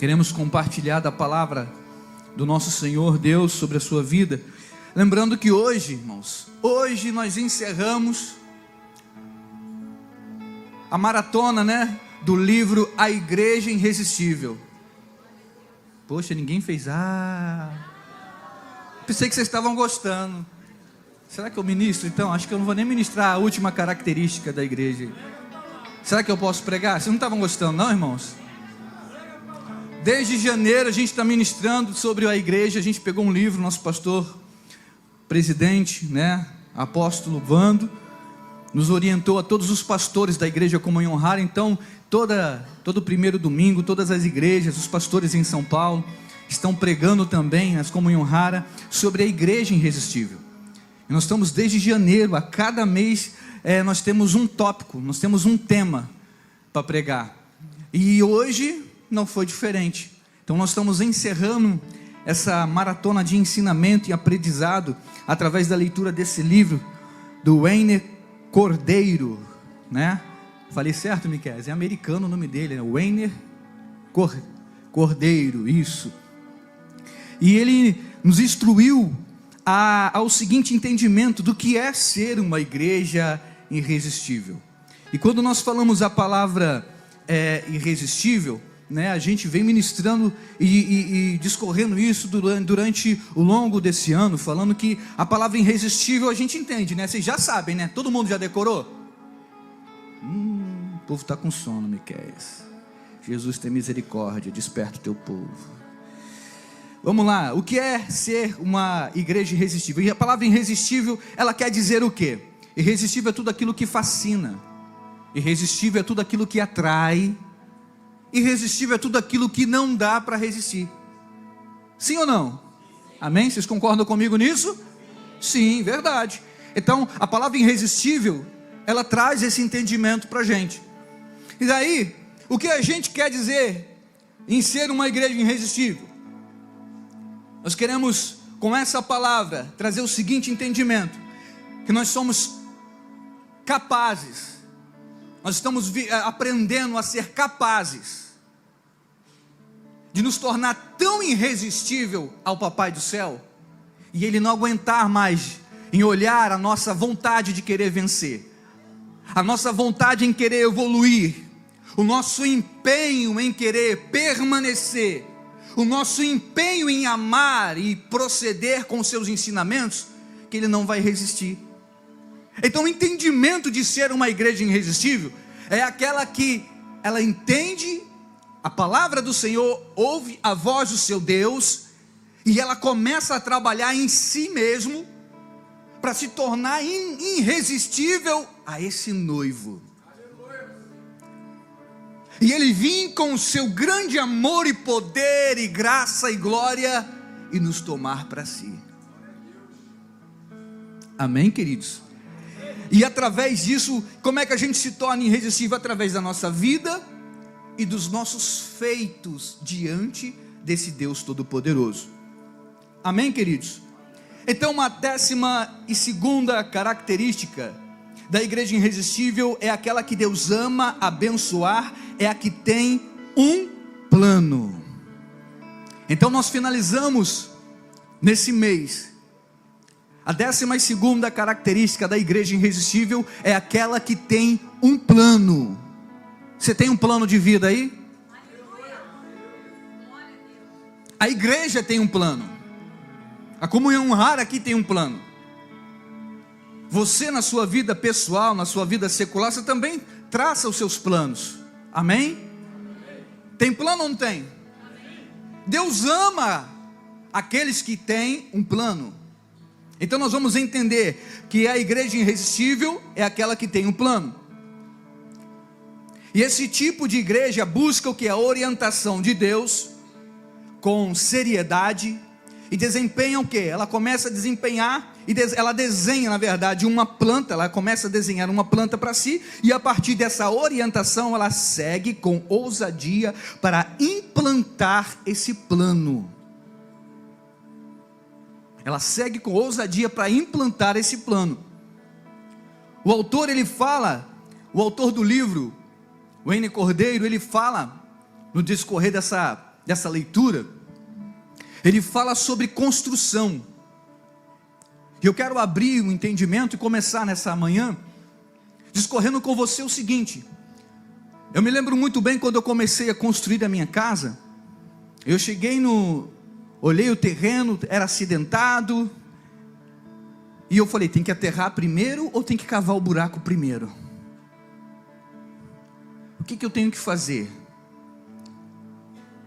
Queremos compartilhar da palavra do nosso Senhor Deus sobre a sua vida. Lembrando que hoje, irmãos, hoje nós encerramos a maratona, do livro A Igreja Irresistível. Poxa, ninguém fez. Pensei que vocês estavam gostando. Será que eu ministro então? Acho que eu não vou nem ministrar a última característica da igreja. Será que eu posso pregar? Vocês não estavam gostando não, irmãos? Desde janeiro a gente está ministrando sobre a igreja. A gente pegou um livro, nosso pastor presidente, apóstolo Vando, nos orientou a todos os pastores da igreja Comunhão Rara. Então, todo primeiro domingo, todas as igrejas, os pastores em São Paulo, estão pregando também nas Comunhão Rara sobre a igreja irresistível. E nós estamos desde janeiro, a cada mês, nós temos um tópico, nós temos um tema para pregar. E hoje não foi diferente. Então nós estamos encerrando essa maratona de ensinamento e aprendizado através da leitura desse livro do Wayne Cordeiro, Falei certo, Miquel? É americano o nome dele, Wayne Cordeiro, isso. E ele nos instruiu ao seguinte entendimento do que é ser uma igreja irresistível. E quando nós falamos a palavra irresistível, a gente vem ministrando e discorrendo isso durante o longo desse ano, falando que a palavra irresistível a gente entende, Vocês já sabem, Todo mundo já decorou? O povo está com sono, Miqueias. Jesus tem misericórdia, desperta o teu povo. Vamos lá, o que é ser uma igreja irresistível? E a palavra irresistível, ela quer dizer o quê? Irresistível é tudo aquilo que fascina. Irresistível é tudo aquilo que atrai. Irresistível é tudo aquilo que não dá para resistir. Sim ou não? Amém? Vocês concordam comigo nisso? Sim, verdade. Então, a palavra irresistível, ela traz esse entendimento para a gente. E daí, o que a gente quer dizer em ser uma igreja irresistível? Nós queremos, com essa palavra, trazer o seguinte entendimento: que nós somos capazes, nós estamos aprendendo a ser capazes de nos tornar tão irresistível ao Papai do Céu, e Ele não aguentar mais em olhar a nossa vontade de querer vencer, a nossa vontade em querer evoluir, o nosso empenho em querer permanecer, o nosso empenho em amar e proceder com os seus ensinamentos, que Ele não vai resistir. Então o entendimento de ser uma igreja irresistível é aquela que ela entende a palavra do Senhor, ouve a voz do seu Deus, e ela começa a trabalhar em si mesmo, para se tornar irresistível a esse noivo. E ele vem com o seu grande amor e poder e graça e glória, e nos tomar para si. Amém, queridos? E através disso, como é que a gente se torna irresistível? Através da nossa vida e dos nossos feitos diante desse Deus Todo-Poderoso. Amém, queridos? Então, uma 12ª característica da igreja irresistível é aquela que Deus ama abençoar, é a que tem um plano. Então nós finalizamos nesse mês. A 12ª característica da igreja irresistível é aquela que tem um plano. Você tem um plano de vida aí? A igreja tem um plano. A Comunhão Rara aqui tem um plano. Você na sua vida pessoal, na sua vida secular, você também traça os seus planos. Amém? Tem plano ou não tem? Deus ama aqueles que têm um plano. Então nós vamos entender que a igreja irresistível é aquela que tem um plano. E esse tipo de igreja busca o que? A orientação de Deus, com seriedade, e desempenha o que? Ela começa a desempenhar, ela desenha na verdade uma planta, ela começa a desenhar uma planta para si, e a partir dessa orientação ela segue com ousadia para implantar esse plano. Ela segue com ousadia para implantar esse plano. O autor do livro, Wayne Cordeiro, ele fala no discorrer dessa dessa leitura, ele fala sobre construção. E eu quero abrir o entendimento e começar nessa manhã discorrendo com você o seguinte. Eu me lembro muito bem quando eu comecei a construir a minha casa. Eu cheguei olhei o terreno, era acidentado, e eu falei, tem que aterrar primeiro ou tem que cavar o buraco primeiro? O que eu tenho que fazer?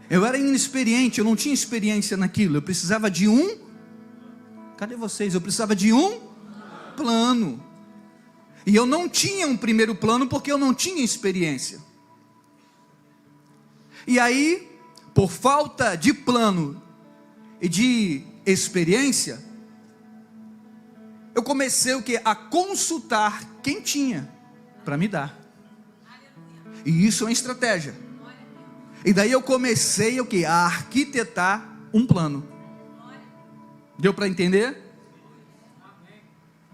Eu era inexperiente, eu não tinha experiência naquilo, eu precisava de cadê vocês? Eu precisava de um plano, e eu não tinha um primeiro plano, porque eu não tinha experiência. E aí, por falta de plano e de experiência, eu comecei a consultar quem tinha para me dar. E isso é uma estratégia. E daí eu comecei a arquitetar um plano. Deu para entender?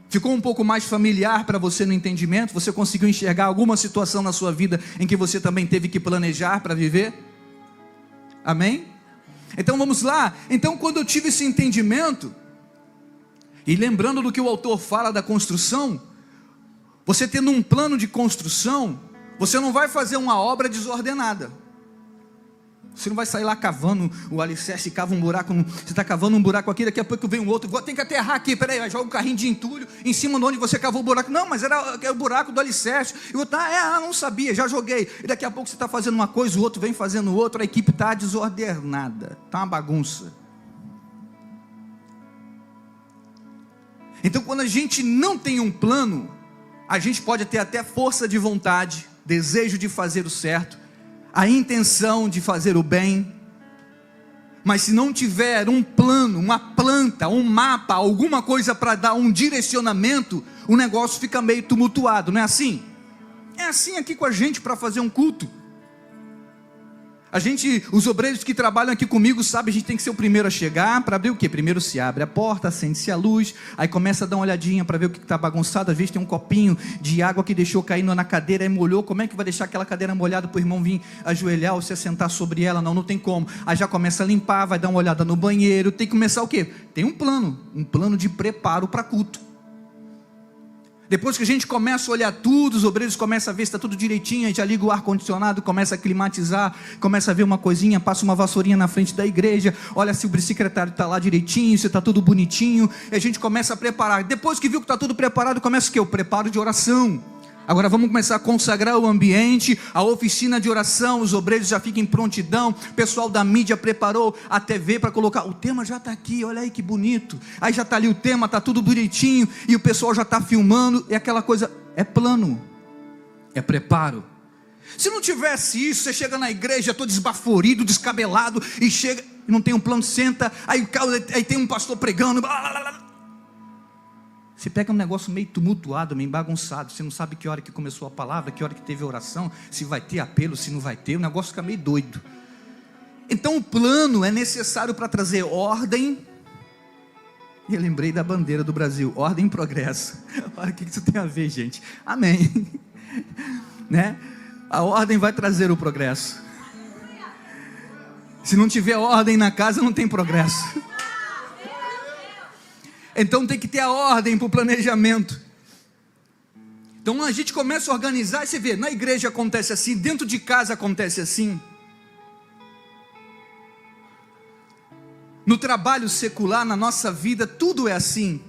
Ficou um pouco mais familiar para você no entendimento? Você conseguiu enxergar alguma situação na sua vida em que você também teve que planejar para viver? Amém? Então vamos lá. Então, quando eu tive esse entendimento, e lembrando do que o autor fala da construção, você tendo um plano de construção, você não vai fazer uma obra desordenada. Você não vai sair lá cavando o alicerce, cava um buraco, você está cavando um buraco aqui, daqui a pouco vem um outro, tem que aterrar aqui, peraí, joga um carrinho de entulho em cima de onde você cavou o buraco. Não, mas era o buraco do alicerce. E o outro, não sabia, já joguei. E daqui a pouco você está fazendo uma coisa, o outro vem fazendo outra, a equipe está desordenada, está uma bagunça. Então, quando a gente não tem um plano, a gente pode ter até força de vontade, desejo de fazer o certo, a intenção de fazer o bem, mas se não tiver um plano, uma planta, um mapa, alguma coisa para dar um direcionamento, o negócio fica meio tumultuado, não é assim? É assim aqui com a gente para fazer um culto. Os obreiros que trabalham aqui comigo sabem, a gente tem que ser o primeiro a chegar. Para abrir o quê? Primeiro se abre a porta, acende-se a luz, aí começa a dar uma olhadinha para ver o que está bagunçado. Às vezes tem um copinho de água que deixou caindo na cadeira e molhou. Como é que vai deixar aquela cadeira molhada para o irmão vir ajoelhar ou se assentar sobre ela? Não tem como. Aí já começa a limpar, vai dar uma olhada no banheiro. Tem que começar o quê? Tem um plano de preparo para culto. Depois que a gente começa a olhar tudo, os obreiros começam a ver se está tudo direitinho, a gente já liga o ar-condicionado, começa a climatizar, começa a ver uma coisinha, passa uma vassourinha na frente da igreja, olha se o secretário está lá direitinho, se está tudo bonitinho, e a gente começa a preparar. Depois que viu que está tudo preparado, começa o quê? O preparo de oração. Agora vamos começar a consagrar o ambiente, a oficina de oração, os obreiros já ficam em prontidão, o pessoal da mídia preparou a TV para colocar, o tema já está aqui, olha aí que bonito, aí já está ali o tema, está tudo bonitinho, e o pessoal já está filmando, e aquela coisa, é plano, é preparo. Se não tivesse isso, você chega na igreja todo esbaforido, descabelado, e chega, não tem um plano, senta, aí tem um pastor pregando, blá, blá, blá. Você pega um negócio meio tumultuado, meio bagunçado, você não sabe que hora que começou a palavra, que hora que teve a oração, se vai ter apelo, se não vai ter, o negócio fica meio doido. Então o plano é necessário para trazer ordem. E eu lembrei da bandeira do Brasil, ordem e progresso. Olha o que isso tem a ver, gente. Amém. Né? A ordem vai trazer o progresso. Se não tiver ordem na casa, não tem progresso. Então tem que ter a ordem para o planejamento. Então a gente começa a organizar, e você vê, na igreja acontece assim, dentro de casa acontece assim, no trabalho secular, na nossa vida, tudo é assim.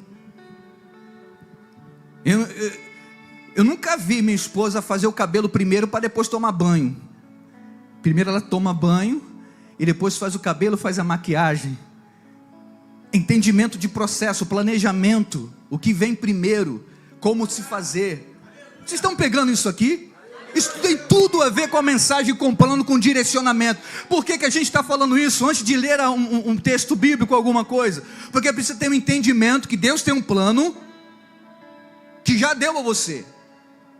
Eu nunca vi minha esposa fazer o cabelo primeiro para depois tomar banho. Primeiro ela toma banho, e depois faz o cabelo, faz a maquiagem. Entendimento de processo, planejamento, o que vem primeiro, como se fazer. Vocês estão pegando isso aqui? Isso tem tudo a ver com a mensagem, com o plano, com direcionamento. Por que a gente está falando isso antes de ler um texto bíblico, alguma coisa? Porque precisa ter um entendimento que Deus tem um plano que já deu a você.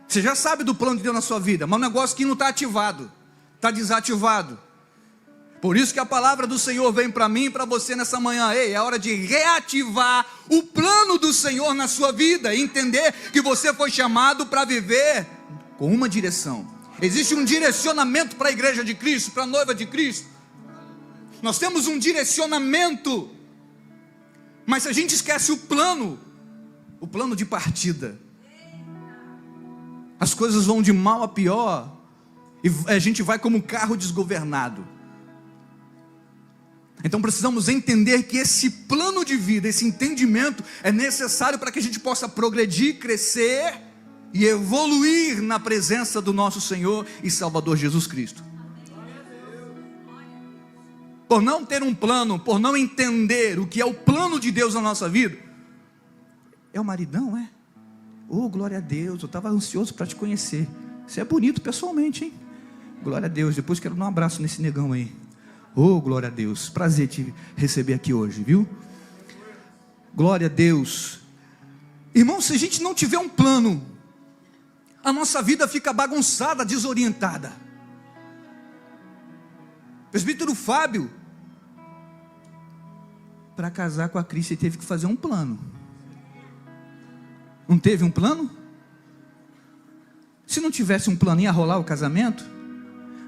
Você já sabe do plano de Deus na sua vida, mas um negócio que não está ativado, está desativado. Por isso que a palavra do Senhor vem para mim e para você nessa manhã. Ei, é hora de reativar o plano do Senhor na sua vida. E entender que você foi chamado para viver com uma direção. Existe um direcionamento para a igreja de Cristo, para a noiva de Cristo. Nós temos um direcionamento, mas a gente esquece o plano de partida. As coisas vão de mal a pior, e a gente vai como um carro desgovernado. Então precisamos entender que esse plano de vida, esse entendimento é necessário para que a gente possa progredir, crescer e evoluir na presença do nosso Senhor e Salvador Jesus Cristo. Por não ter um plano, por não entender o que é o plano de Deus na nossa vida, é o maridão, é? Oh, glória a Deus, eu estava ansioso para te conhecer. Você é bonito pessoalmente, hein? Glória a Deus, depois quero dar um abraço nesse negão aí. Oh, glória a Deus, prazer te receber aqui hoje, viu? Glória a Deus. Irmão, se a gente não tiver um plano, a nossa vida fica bagunçada, desorientada. Presbítero Fábio, para casar com a Cris, ele teve que fazer um plano. Não teve um plano? Se não tivesse um plano, ia rolar o casamento?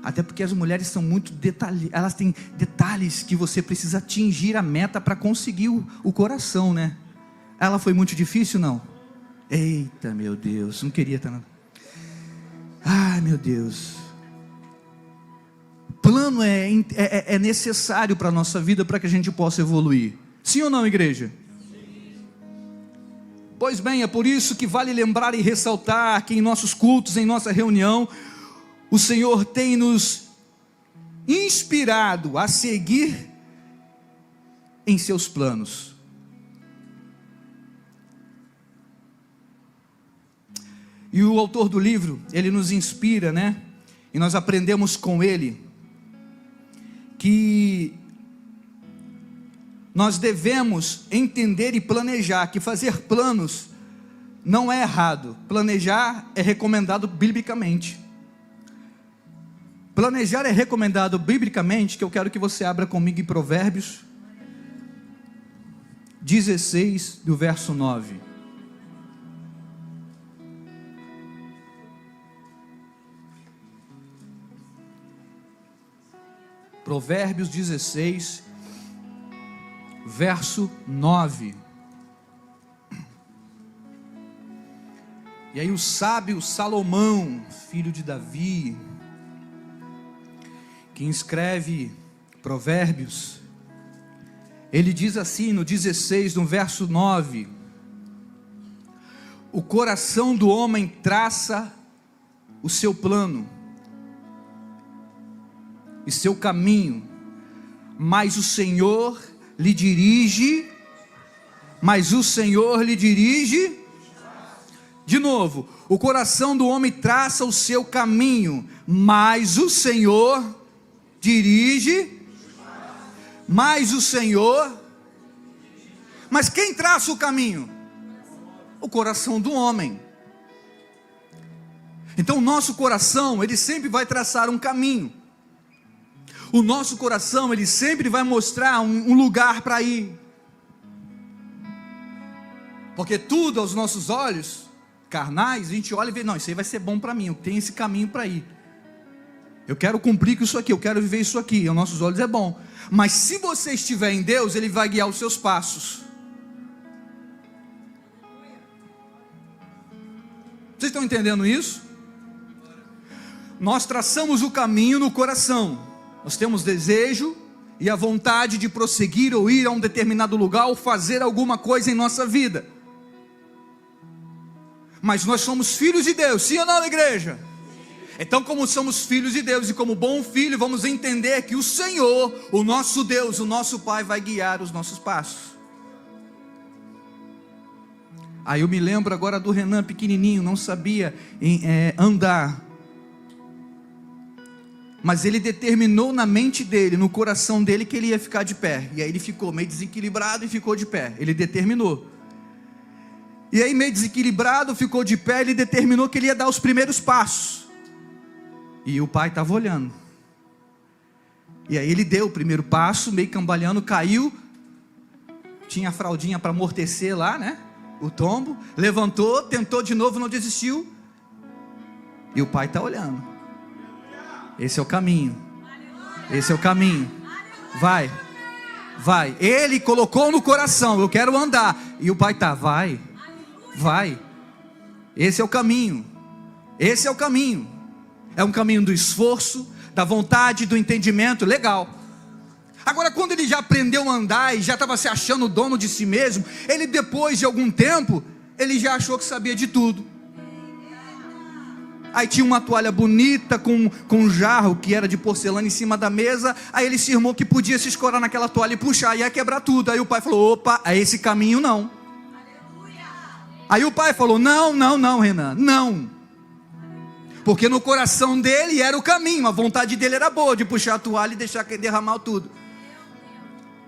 Até porque as mulheres são muito detalhistas, elas têm detalhes que você precisa atingir a meta para conseguir o coração, né? Ela foi muito difícil, não? Eita, meu Deus, não queria estar nada. Ai, meu Deus. Plano é necessário para a nossa vida, para que a gente possa evoluir. Sim ou não, igreja? Sim. Pois bem, é por isso que vale lembrar e ressaltar que em nossos cultos, em nossa reunião, o Senhor tem nos inspirado a seguir em seus planos. E o autor do livro, ele nos inspira, né? E nós aprendemos com ele que nós devemos entender e planejar, que fazer planos não é errado. Planejar é recomendado biblicamente. Planejar é recomendado biblicamente, que eu quero que você abra comigo em Provérbios 16, do verso 9. Provérbios 16, verso 9. E aí o sábio Salomão, filho de Davi, que escreve Provérbios, ele diz assim no 16, no verso 9: o coração do homem traça o seu plano e seu caminho, mas o Senhor lhe dirige, de novo, o coração do homem traça o seu caminho, mas o Senhor dirige, mas quem traça o caminho? O coração do homem. Então o nosso coração, ele sempre vai traçar um caminho. O nosso coração, ele sempre vai mostrar um lugar para ir. Porque tudo aos nossos olhos carnais, a gente olha e vê, não, isso aí vai ser bom para mim, eu tenho esse caminho para ir. Eu quero cumprir com isso aqui, eu quero viver isso aqui, aos nossos olhos é bom. Mas se você estiver em Deus, Ele vai guiar os seus passos. Vocês estão entendendo isso? Nós traçamos o caminho no coração. Nós temos desejo e a vontade de prosseguir ou ir a um determinado lugar ou fazer alguma coisa em nossa vida. Mas nós somos filhos de Deus, sim ou não, igreja? Então, como somos filhos de Deus e como bom filho, vamos entender que o Senhor, o nosso Deus, o nosso Pai, vai guiar os nossos passos. Aí eu me lembro agora do Renan pequenininho, não sabia andar. Mas ele determinou na mente dele, no coração dele, que ele ia ficar de pé. E aí ele ficou meio desequilibrado e ficou de pé. Ele determinou. E aí meio desequilibrado, ficou de pé, ele determinou que ele ia dar os primeiros passos. E o pai estava olhando. E aí ele deu o primeiro passo, meio cambaleando, caiu. Tinha a fraldinha para amortecer lá, né? O tombo. Levantou, tentou de novo, não desistiu. E o pai está olhando. Esse é o caminho. Esse é o caminho. vai. Ele colocou no coração, eu quero andar. E o pai tá, vai. Esse é o caminho. É um caminho do esforço, da vontade, do entendimento, legal. Agora, quando ele já aprendeu a andar e já estava se achando dono de si mesmo, ele, depois de algum tempo, ele já achou que sabia de tudo. Aí tinha uma toalha bonita com um jarro que era de porcelana em cima da mesa. Aí ele cismou que podia se escorar naquela toalha e puxar, ia quebrar tudo. Aí o pai falou, opa, é esse caminho não. Aí o pai falou, não, Renan, não. Porque no coração dele era o caminho, a vontade dele era boa, de puxar a toalha e deixar derramar tudo.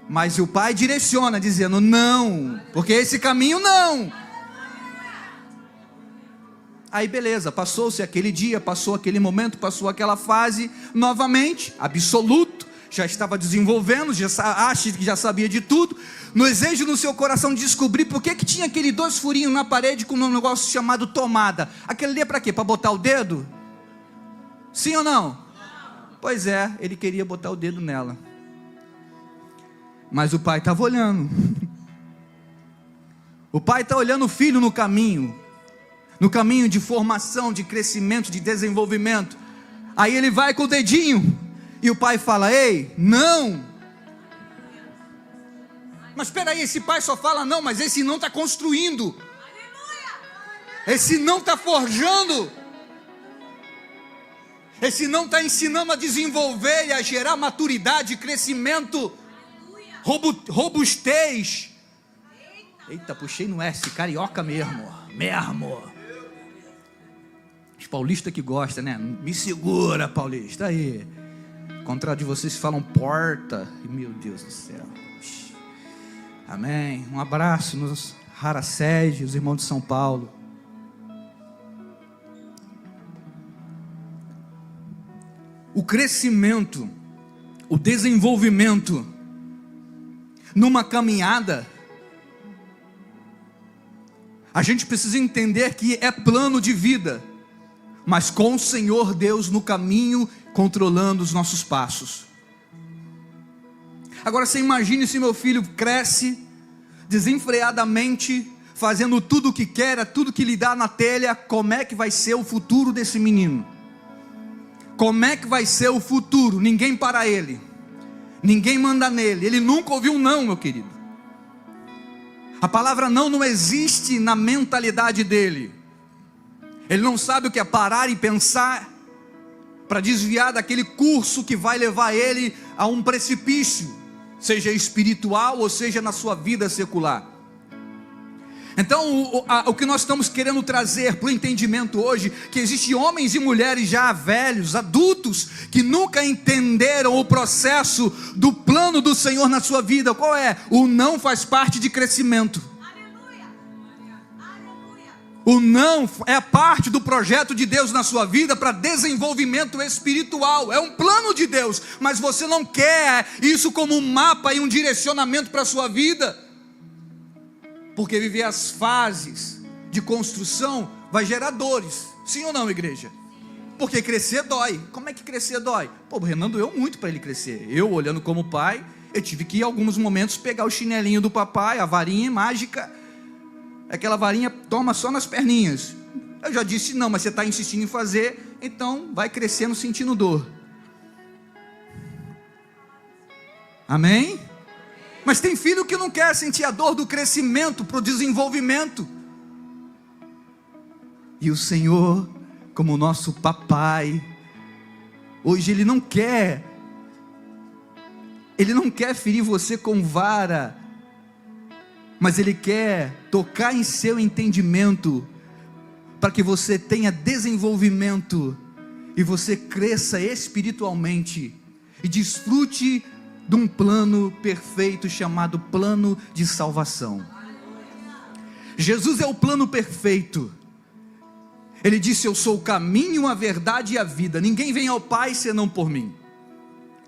Mas o pai direciona, dizendo, não, porque esse caminho não. Aí beleza, passou-se aquele dia, passou aquele momento, passou aquela fase, novamente, absoluto, já estava desenvolvendo, acha que já sabia de tudo, no desejo no seu coração de descobrir por que tinha aquele 2 furinhos na parede com um negócio chamado tomada. Aquele ali é para quê? Para botar o dedo? Sim ou não? Pois é, ele queria botar o dedo nela. Mas o pai estava olhando. O pai está olhando o filho no caminho de formação, de crescimento, de desenvolvimento. Aí ele vai com o dedinho e o pai fala, ei, não. Mas espera aí, esse pai só fala não, mas esse não está construindo. Esse não está forjando. Esse não está ensinando a desenvolver e a gerar maturidade, crescimento, robustez. Eita, puxei no S, carioca mesmo. Os paulistas que gostam, né? Me segura, paulista, aí. Ao contrário de vocês que falam porta. Meu Deus do céu. Amém. Um abraço nos Haracede, os irmãos de São Paulo. O crescimento, o desenvolvimento numa caminhada, a gente precisa entender que é plano de vida, mas com o Senhor Deus no caminho, controlando os nossos passos. Agora você imagine se meu filho cresce desenfreadamente, fazendo tudo o que quer, tudo que lhe dá na telha. Como é que vai ser o futuro desse menino? Como é que vai ser o futuro? Ninguém para ele, ninguém manda nele, ele nunca ouviu um não, meu querido. A palavra não existe na mentalidade dele. Ele não sabe o que é parar e pensar para desviar daquele curso que vai levar ele a um precipício, seja espiritual ou seja na sua vida secular. Então o que nós estamos querendo trazer para o entendimento hoje, que existem homens e mulheres já velhos, adultos, que nunca entenderam o processo do plano do Senhor na sua vida. Qual é? O não faz parte de crescimento. O não é parte do projeto de Deus na sua vida para desenvolvimento espiritual. É um plano de Deus, mas você não quer isso como um mapa e um direcionamento para a sua vida. Porque viver as fases de construção vai gerar dores. Sim ou não, igreja? Porque crescer dói. Como é que crescer dói? Pô, o Renan doeu muito para ele crescer. Eu, olhando como pai, eu tive que em alguns momentos pegar o chinelinho do papai, a varinha mágica. Aquela varinha toma só nas perninhas. Eu já disse não, mas você está insistindo em fazer, então vai crescendo sentindo dor. Amém? Mas tem filho que não quer sentir a dor do crescimento para o desenvolvimento. E o Senhor, como nosso papai, hoje Ele não quer ferir você com vara, mas Ele quer tocar em seu entendimento, para que você tenha desenvolvimento, e você cresça espiritualmente, e desfrute de um plano perfeito, chamado plano de salvação. Jesus é o plano perfeito. Ele disse, eu sou o caminho, a verdade e a vida, ninguém vem ao Pai senão por mim.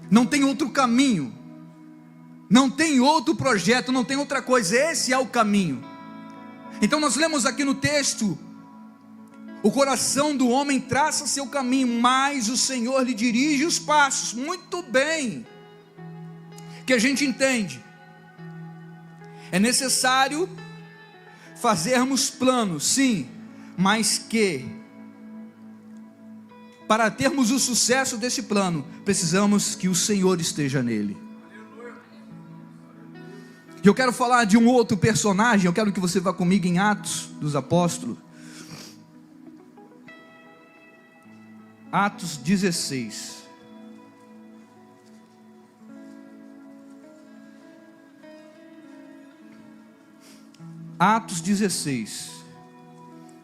Não tem outro caminho, não tem outro projeto, não tem outra coisa, esse é o caminho. Então nós lemos aqui no texto, o coração do homem traça seu caminho, mas o Senhor lhe dirige os passos. Muito bem. que a gente entende. É necessário fazermos planos, sim, mas que para termos o sucesso desse plano, precisamos que o Senhor esteja nele. E eu quero falar de um outro personagem, eu quero que você vá comigo em Atos dos Apóstolos. Atos 16. Atos 16,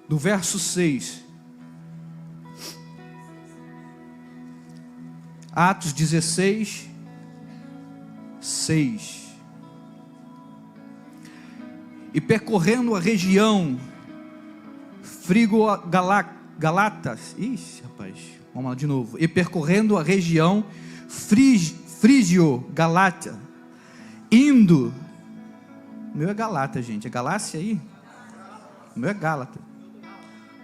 do verso 6. Atos 16, 6. E percorrendo a região Galatas, ixi, rapaz, vamos lá de novo. E percorrendo a região Frígio-Galátia, indo, o meu é Galata, gente, é Galácia aí? O meu é Gálata,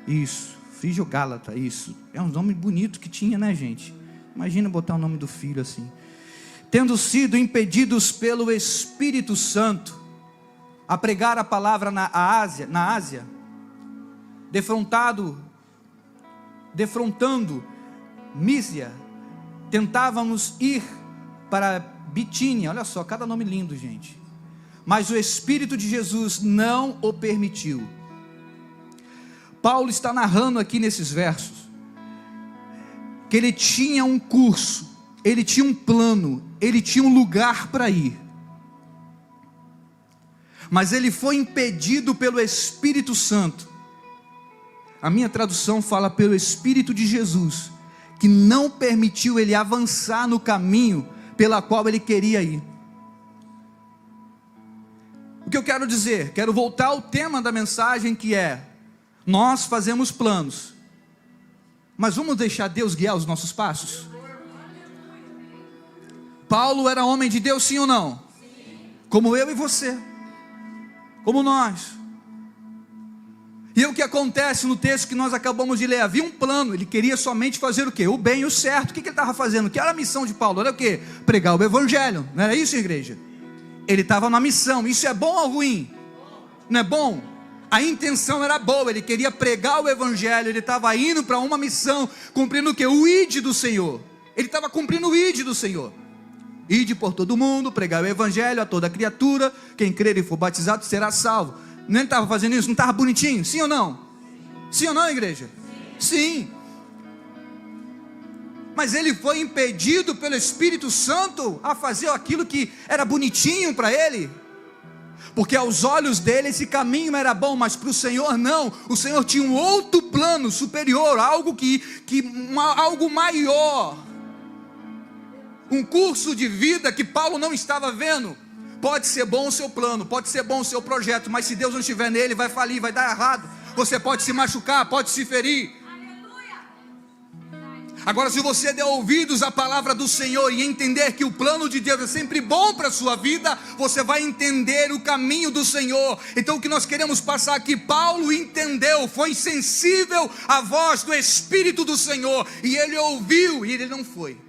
isso, Frígio-Gálata, isso, é um nome bonito que tinha, né, gente? Imagina botar o nome do filho assim. Tendo sido impedidos pelo Espírito Santo a pregar a palavra na Ásia, defrontando Mísia, tentávamos ir para Bitínia. Olha só, cada nome lindo, gente. Mas o Espírito de Jesus não o permitiu. Paulo está narrando aqui nesses versos que ele tinha um curso, ele tinha um plano, ele tinha um lugar para ir, mas ele foi impedido pelo Espírito Santo. A minha tradução fala pelo Espírito de Jesus, que não permitiu ele avançar no caminho pela qual ele queria ir. O que eu quero dizer? Quero voltar ao tema da mensagem, que é: nós fazemos planos, mas vamos deixar Deus guiar os nossos passos? Paulo era homem de Deus, sim ou não? Sim. Como eu e você, como nós. E o que acontece no texto que nós acabamos de ler? Havia um plano, ele queria somente fazer o quê? O bem e o certo. O que ele estava fazendo? Que era a missão de Paulo? Era o quê? Pregar o evangelho. Não era isso, igreja? Ele estava na missão. Isso é bom ou ruim? Não é bom? A intenção era boa, ele queria pregar o evangelho, ele estava indo para uma missão, cumprindo o quê? O ID do Senhor. Ele estava cumprindo o ID do Senhor. Ide por todo mundo, pregar o evangelho a toda criatura, quem crer e for batizado será salvo. Não estava fazendo isso? Não estava bonitinho? Sim ou não? Sim ou não, igreja? Sim. Mas ele foi impedido pelo Espírito Santo a fazer aquilo que era bonitinho para ele, porque aos olhos dele esse caminho era bom, mas para o Senhor não. O Senhor tinha um outro plano superior, algo algo maior, um curso de vida que Paulo não estava vendo. Pode ser bom o seu plano, pode ser bom o seu projeto, mas se Deus não estiver nele, vai falir, vai dar errado. Você pode se machucar, pode se ferir. Agora, se você der ouvidos à palavra do Senhor e entender que o plano de Deus é sempre bom para a sua vida, você vai entender o caminho do Senhor. Então o que nós queremos passar aqui, Paulo entendeu, foi sensível à voz do Espírito do Senhor, e ele ouviu, e ele não foi.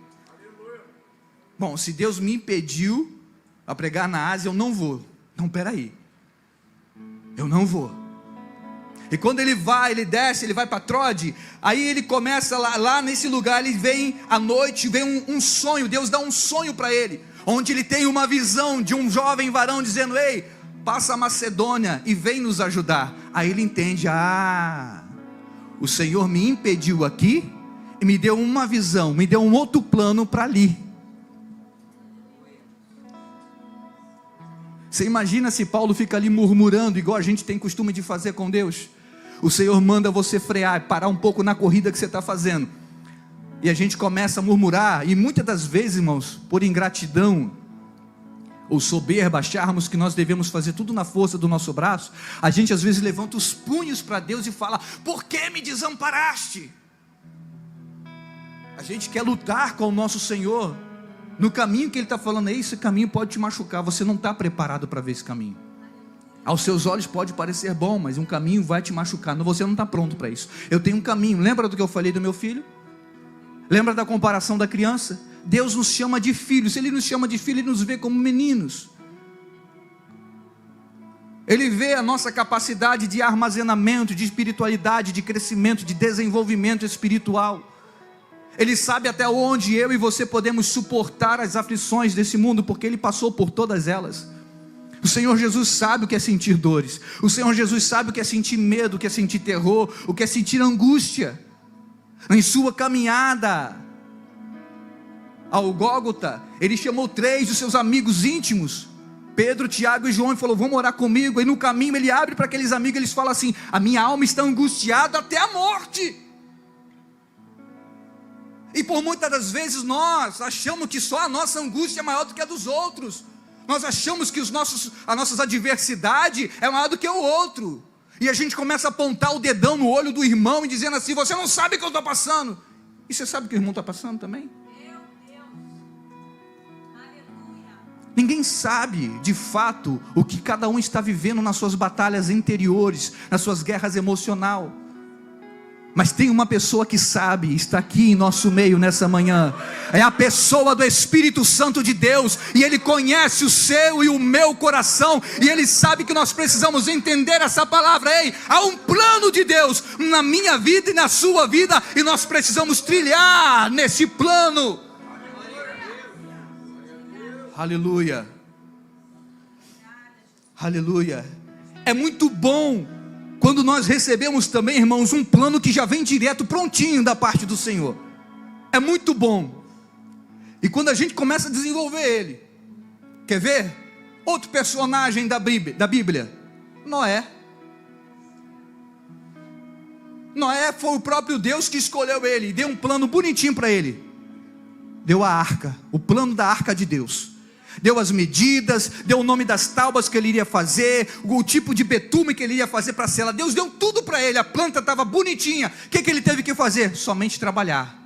Bom, se Deus me impediu a pregar na Ásia, eu não vou. Não, peraí, eu não vou. E quando ele vai, ele desce, ele vai para Trode. Aí ele começa lá nesse lugar, ele vem à noite, vem um sonho. Deus dá um sonho para ele, onde ele tem uma visão de um jovem varão dizendo: ei, passa a Macedônia e vem nos ajudar. Aí ele entende: o Senhor me impediu aqui e me deu uma visão, me deu um outro plano para ali. Você imagina se Paulo fica ali murmurando, igual a gente tem costume de fazer com Deus? O Senhor manda você frear, parar um pouco na corrida que você está fazendo, e a gente começa a murmurar, e muitas das vezes, irmãos, por ingratidão ou soberba, acharmos que nós devemos fazer tudo na força do nosso braço, a gente às vezes levanta os punhos para Deus e fala: por que me desamparaste? A gente quer lutar com o nosso Senhor no caminho que Ele está falando: esse caminho pode te machucar, você não está preparado para ver esse caminho. Aos seus olhos pode parecer bom, mas um caminho vai te machucar, você não está pronto para isso. Eu tenho um caminho. Lembra do que eu falei do meu filho? Lembra da comparação da criança? Deus nos chama de filhos. Se Ele nos chama de filhos, Ele nos vê como meninos. Ele vê a nossa capacidade de armazenamento, de espiritualidade, de crescimento, de desenvolvimento espiritual. Ele sabe até onde eu e você podemos suportar as aflições desse mundo, porque Ele passou por todas elas. O Senhor Jesus sabe o que é sentir dores. O Senhor Jesus sabe o que é sentir medo, o que é sentir terror, o que é sentir angústia. Em sua caminhada ao Gólgota, Ele chamou 3 dos seus amigos íntimos, Pedro, Tiago e João, e falou: vamos orar comigo. E no caminho Ele abre para aqueles amigos, eles falam assim: a minha alma está angustiada até a morte. E por muitas das vezes nós achamos que só a nossa angústia é maior do que a dos outros. Nós achamos que as nossas adversidades é maior do que o outro. E a gente começa a apontar o dedão no olho do irmão e dizendo assim: você não sabe o que eu estou passando. E você sabe o que o irmão está passando também? Ninguém sabe de fato o que cada um está vivendo nas suas batalhas interiores, nas suas guerras emocionais. Mas tem uma pessoa que sabe, está aqui em nosso meio nessa manhã. É a pessoa do Espírito Santo de Deus. E Ele conhece o seu e o meu coração. E Ele sabe que nós precisamos entender essa palavra. Ei, há um plano de Deus na minha vida e na sua vida. E nós precisamos trilhar nesse plano. Aleluia. Aleluia. É muito bom quando nós recebemos também, irmãos, um plano que já vem direto, prontinho da parte do Senhor. É muito bom. E quando a gente começa a desenvolver ele, quer ver? Outro personagem da Bíblia, Noé. Noé foi o próprio Deus que escolheu ele, e deu um plano bonitinho para ele. Deu a arca, o plano da arca de Deus. Deu as medidas, deu o nome das tábuas que ele iria fazer, o tipo de betume que ele iria fazer para a cela. Deus deu tudo para ele, a planta estava bonitinha. O que ele teve que fazer? Somente trabalhar,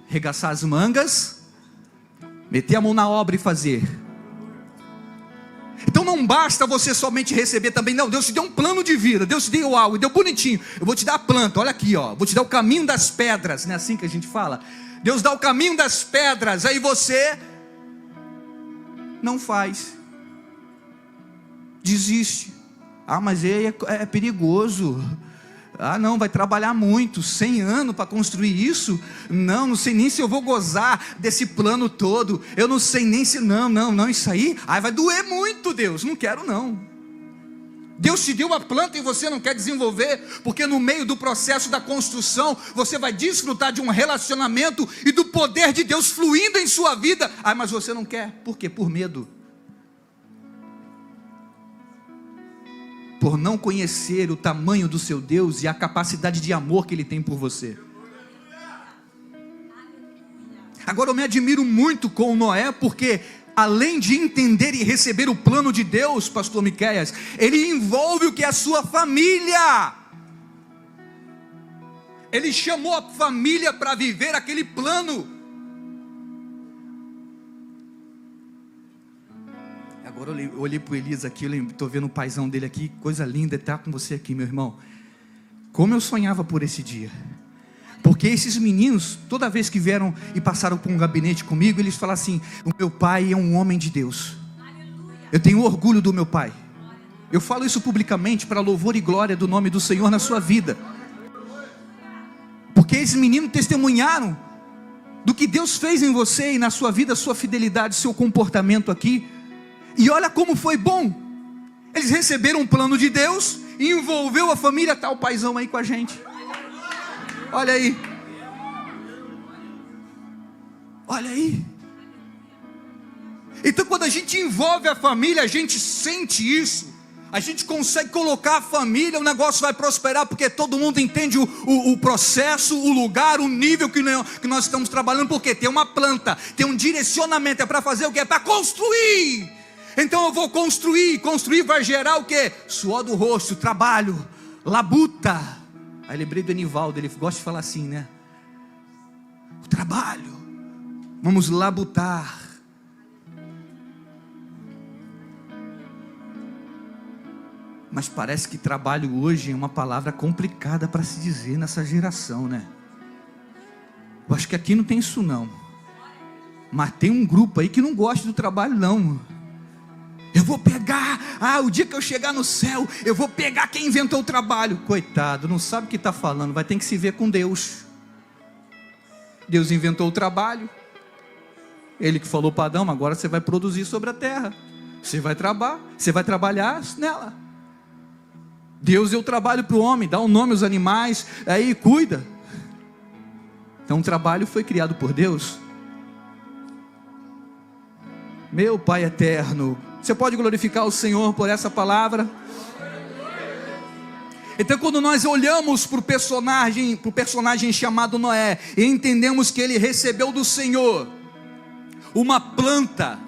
regaçar as mangas, meter a mão na obra e fazer. Então não basta você somente receber também, não. Deus te deu um plano de vida, Deus te deu algo, deu bonitinho. Eu vou te dar a planta, olha aqui, ó. Vou te dar o caminho das pedras, não é assim que a gente fala? Deus dá o caminho das pedras, aí você não faz, desiste. Ah, mas é perigoso. Ah, não, vai trabalhar muito, 100 anos para construir isso. Não sei nem se eu vou gozar desse plano todo. Eu não sei nem se, não, isso aí, vai doer muito, Deus, não quero não. Deus te deu uma planta e você não quer desenvolver, porque no meio do processo da construção, você vai desfrutar de um relacionamento e do poder de Deus fluindo em sua vida. Mas você não quer, por quê? Por medo. Por não conhecer o tamanho do seu Deus e a capacidade de amor que Ele tem por você. Agora eu me admiro muito com Noé, porque além de entender e receber o plano de Deus, pastor Miqueias, ele envolve o que é a sua família. Ele chamou a família para viver aquele plano. Agora eu olhei para o Elias aqui, estou vendo o paizão dele aqui, coisa linda estar com você aqui, meu irmão. Como eu sonhava por esse dia. Porque esses meninos, toda vez que vieram e passaram por um gabinete comigo, eles falam assim: o meu pai é um homem de Deus. Eu tenho orgulho do meu pai. Eu falo isso publicamente para louvor e glória do nome do Senhor na sua vida. Porque esses meninos testemunharam do que Deus fez em você e na sua vida, sua fidelidade, seu comportamento aqui. E olha como foi bom. Eles receberam um plano de Deus e envolveu a família. Tá o paizão aí com a gente. Olha aí. Olha aí. Então quando a gente envolve a família, a gente sente isso. A gente consegue colocar a família, o negócio vai prosperar, porque todo mundo entende o processo, o lugar, o nível que nós estamos trabalhando. Porque tem uma planta, tem um direcionamento. É para fazer o quê? É para construir. Então eu vou construir vai gerar o quê? Suor do rosto, trabalho, labuta. Aí lembrei do Enivaldo, ele gosta de falar assim, né? O trabalho, vamos labutar. Mas parece que trabalho hoje é uma palavra complicada para se dizer nessa geração, né? Eu acho que aqui não tem isso não. Mas tem um grupo aí que não gosta do trabalho não. Eu vou pegar, o dia que eu chegar no céu, eu vou pegar quem inventou o trabalho. Coitado, não sabe o que está falando, vai ter que se ver com Deus. Deus inventou o trabalho. Ele que falou para Adão, agora você vai produzir sobre a terra. Você vai trabalhar nela. Deus deu trabalho para o homem, dá um nome aos animais, aí cuida. Então o trabalho foi criado por Deus. Meu Pai eterno, você pode glorificar o Senhor por essa palavra? Então quando nós olhamos para o personagem chamado Noé, e entendemos que ele recebeu do Senhor uma planta,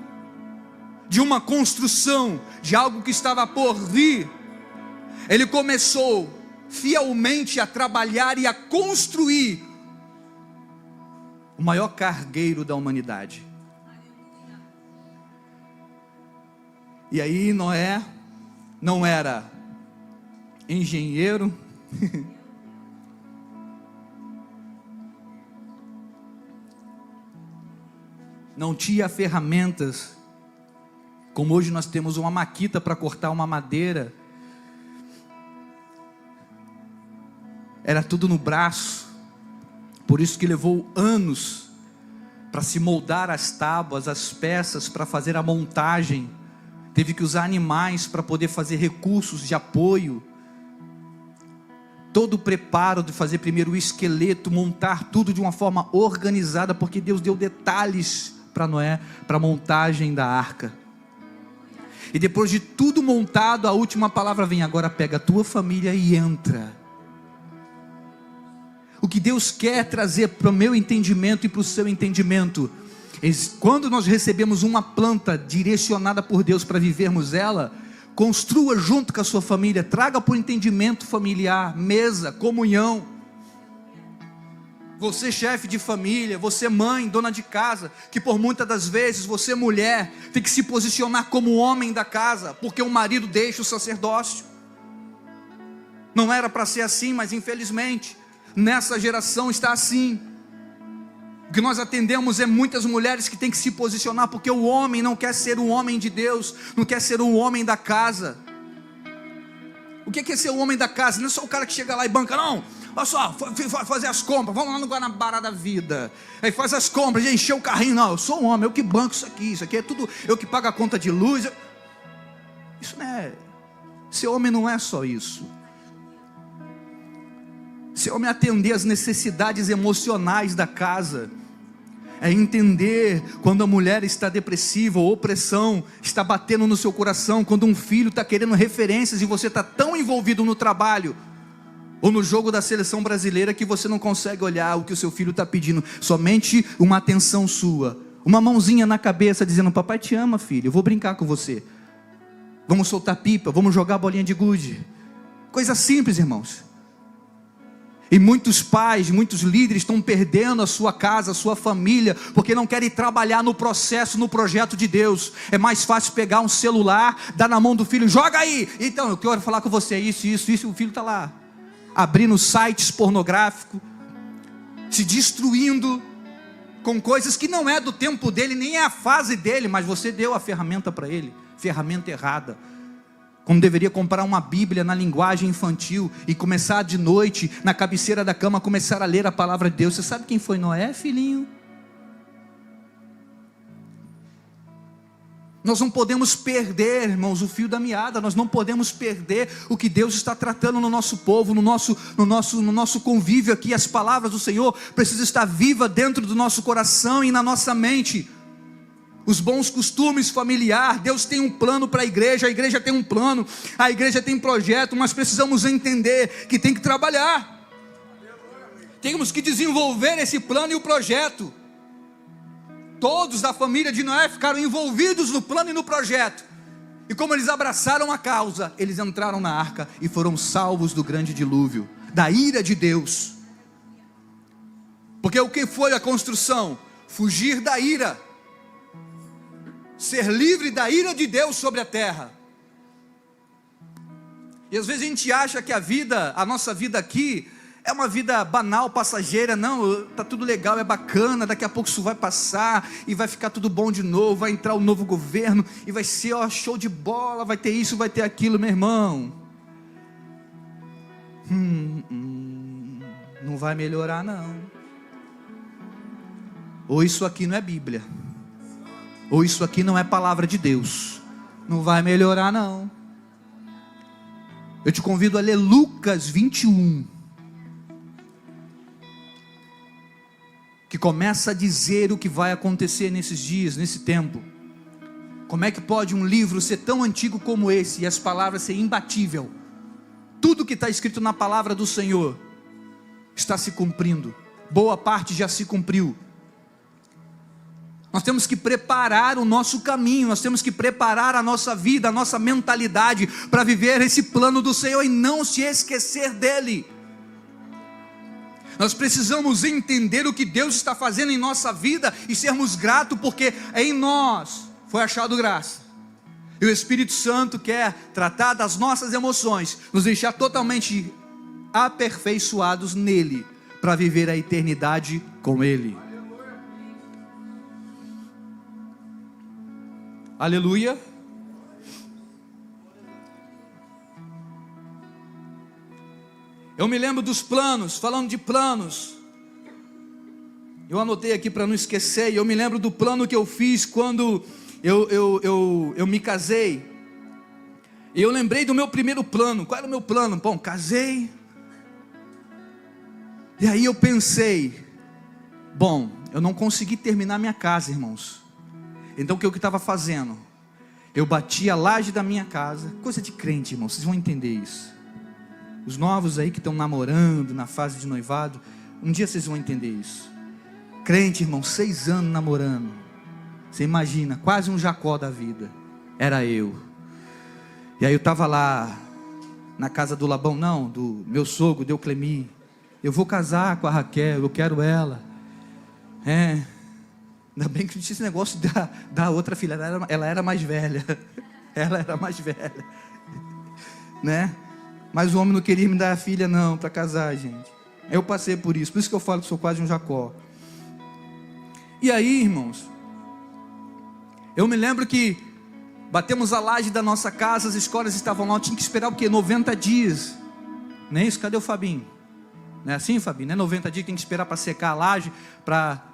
de uma construção, de algo que estava por vir, ele começou fielmente a trabalhar e a construir o maior cargueiro da humanidade. E aí Noé não era engenheiro, não tinha ferramentas, como hoje nós temos uma maquita para cortar uma madeira, era tudo no braço, por isso que levou anos para se moldar as tábuas, as peças, para fazer a montagem. Teve que usar animais para poder fazer recursos de apoio. Todo o preparo de fazer primeiro o esqueleto, montar tudo de uma forma organizada, porque Deus deu detalhes para Noé, para a montagem da arca. E depois de tudo montado, a última palavra vem: agora pega a tua família e entra. O que Deus quer trazer para o meu entendimento e para o seu entendimento, quando nós recebemos uma planta direcionada por Deus para vivermos ela, construa junto com a sua família, traga para o entendimento familiar, mesa, comunhão. Você chefe de família, você mãe, dona de casa, que por muitas das vezes você mulher, tem que se posicionar como homem da casa, porque o marido deixa o sacerdócio. Não era para ser assim, mas infelizmente, nessa geração está assim. O que nós atendemos é muitas mulheres que têm que se posicionar, porque o homem não quer ser um homem de Deus, não quer ser um homem da casa. O que é ser o homem da casa? Não é só o cara que chega lá e banca, não. Olha só, fazer as compras, vamos lá no Guanabara da vida, aí faz as compras, e encher o carrinho. Não, eu sou um homem, eu que banco isso aqui é tudo, eu que pago a conta de luz. Isso não é, ser homem não é só isso. Ser homem é atender as necessidades emocionais da casa, é entender quando a mulher está depressiva, ou opressão está batendo no seu coração, quando um filho está querendo referências e você está tão envolvido no trabalho, ou no jogo da seleção brasileira, que você não consegue olhar o que o seu filho está pedindo, somente uma atenção sua, uma mãozinha na cabeça dizendo: papai te ama, filho, eu vou brincar com você, vamos soltar pipa, vamos jogar bolinha de gude. Coisa simples, irmãos. E muitos pais, muitos líderes estão perdendo a sua casa, a sua família, porque não querem trabalhar no processo, no projeto de Deus. É mais fácil pegar um celular, dar na mão do filho, joga aí. Então, eu quero falar com você, isso, o filho está lá, abrindo sites pornográficos, se destruindo, com coisas que não é do tempo dele, nem é a fase dele, mas você deu a ferramenta para ele, ferramenta errada. Como deveria comprar uma Bíblia na linguagem infantil e começar de noite, na cabeceira da cama, começar a ler a palavra de Deus. Você sabe quem foi Noé, filhinho? Nós não podemos perder, irmãos, o fio da meada. Nós não podemos perder o que Deus está tratando no nosso povo, no nosso convívio aqui. As palavras do Senhor precisam estar vivas dentro do nosso coração e na nossa mente. Os bons costumes familiares, Deus tem um plano para a igreja tem um plano, a igreja tem projeto, mas precisamos entender que tem que trabalhar, temos que desenvolver esse plano e o projeto. Todos da família de Noé ficaram envolvidos no plano e no projeto, e como eles abraçaram a causa, eles entraram na arca e foram salvos do grande dilúvio, da ira de Deus. Porque o que foi a construção? Fugir da ira, ser livre da ira de Deus sobre a terra. E às vezes a gente acha que a nossa vida aqui é uma vida banal, passageira. Não, está tudo legal, é bacana, daqui a pouco isso vai passar, e vai ficar tudo bom de novo, vai entrar o novo governo, e vai ser show de bola, vai ter isso, vai ter aquilo. Meu irmão, não vai melhorar não. Ou isso aqui não é Bíblia, ou isso aqui não é palavra de Deus. Não vai melhorar não. Eu te convido a ler Lucas 21, que começa a dizer o que vai acontecer nesses dias, nesse tempo. Como é que pode um livro ser tão antigo como esse, e as palavras ser imbatível? Tudo que está escrito na palavra do Senhor está se cumprindo. Boa parte já se cumpriu. Nós temos que preparar o nosso caminho, nós temos que preparar a nossa vida, a nossa mentalidade, para viver esse plano do Senhor e não se esquecer dele. Nós precisamos entender o que Deus está fazendo em nossa vida e sermos gratos, porque em nós foi achado graça. E o Espírito Santo quer tratar das nossas emoções, nos deixar totalmente aperfeiçoados nele, para viver a eternidade com ele. Aleluia. Eu me lembro dos planos, falando de planos, eu anotei aqui para não esquecer. E eu me lembro do plano que eu fiz quando eu me casei. E eu lembrei do meu primeiro plano. Qual era o meu plano? Bom, casei. E aí eu pensei, bom, eu não consegui terminar minha casa, irmãos. Então o que eu estava fazendo? Eu bati a laje da minha casa. Coisa de crente, irmãos, vocês vão entender isso. Os novos aí que estão namorando, na fase de noivado, um dia vocês vão entender isso. Crente, irmão, 6 anos namorando. Você imagina, quase um Jacó da vida. Era eu. E aí eu estava lá na casa do Labão, não, do meu sogro, Deuclemi. Eu vou casar com a Raquel, eu quero ela. Ainda bem que não tinha esse negócio da outra filha, ela era mais velha. Ela era mais velha, né? Mas o homem não queria me dar a filha não, para casar, gente. Eu passei por isso que eu falo que sou quase um Jacó. E aí, irmãos, eu me lembro que batemos a laje da nossa casa, as escolas estavam lá, eu tinha que esperar o quê? 90 dias. Não é isso? Cadê o Fabinho? Não é assim, Fabinho? Não é 90 dias que tem que esperar para secar a laje, para...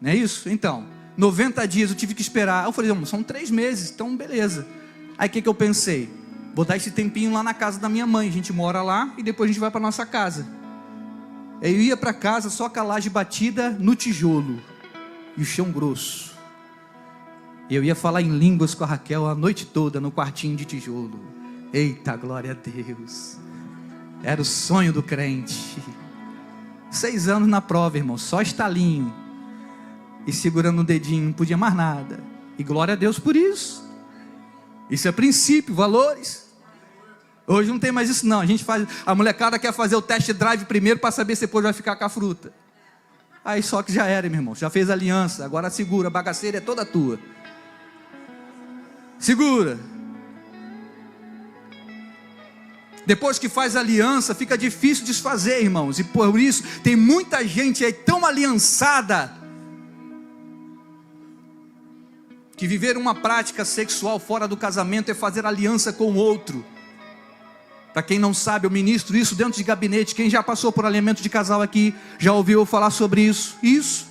Não é isso? Então, 90 dias eu tive que esperar. Eu falei, são 3 meses, então beleza. Aí o que eu pensei? Vou dar esse tempinho lá na casa da minha mãe. A gente mora lá e depois a gente vai para nossa casa. Eu ia para casa só com a laje batida no tijolo e o chão grosso. Eu ia falar em línguas com a Raquel a noite toda no quartinho de tijolo. Eita, glória a Deus. Era o sonho do crente. 6 anos na prova, irmão, só estalinho e segurando o dedinho, não podia mais nada. E glória a Deus por isso. Isso é princípio, valores. Hoje não tem mais isso não. A molecada quer fazer o test drive primeiro para saber se depois vai ficar com a fruta. Aí só que já era, meu irmão, já fez aliança, agora segura, a bagaceira é toda tua. Segura. Depois que faz aliança, fica difícil desfazer, irmãos. E por isso tem muita gente aí tão aliançada, que viver uma prática sexual fora do casamento é fazer aliança com o outro. Para quem não sabe, eu ministro isso dentro de gabinete. Quem já passou por alinhamento de casal aqui, já ouviu falar sobre isso? Isso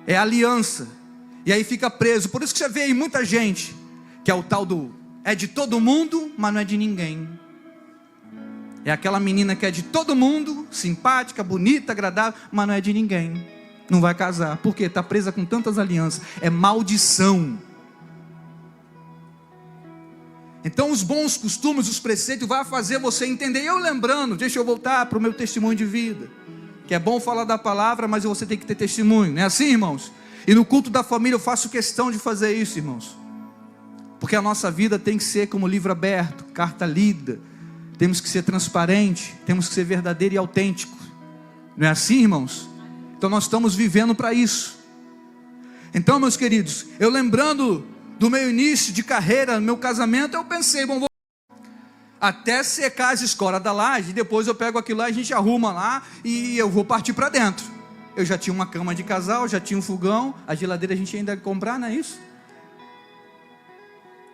é aliança. E aí fica preso. Por isso que você vê aí muita gente, que é o tal do, é de todo mundo, mas não é de ninguém. É aquela menina que é de todo mundo, simpática, bonita, agradável, mas não é de ninguém. Não vai casar, porque está presa com tantas alianças, é maldição. Então os bons costumes, os preceitos, vai fazer você entender. Eu lembrando, deixa eu voltar para o meu testemunho de vida, que é bom falar da palavra, mas você tem que ter testemunho, não é assim, irmãos? E no culto da família eu faço questão de fazer isso, irmãos, porque a nossa vida tem que ser como livro aberto, carta lida. Temos que ser transparente, temos que ser verdadeiro e autêntico, não é assim, irmãos? Então nós estamos vivendo para isso. Então, meus queridos, eu lembrando do meu início de carreira, meu casamento, eu pensei, bom, até secar as escoras da laje, depois eu pego aquilo lá, a gente arruma lá e eu vou partir para dentro. Eu já tinha uma cama de casal, já tinha um fogão, a geladeira a gente ainda ia comprar, não é isso?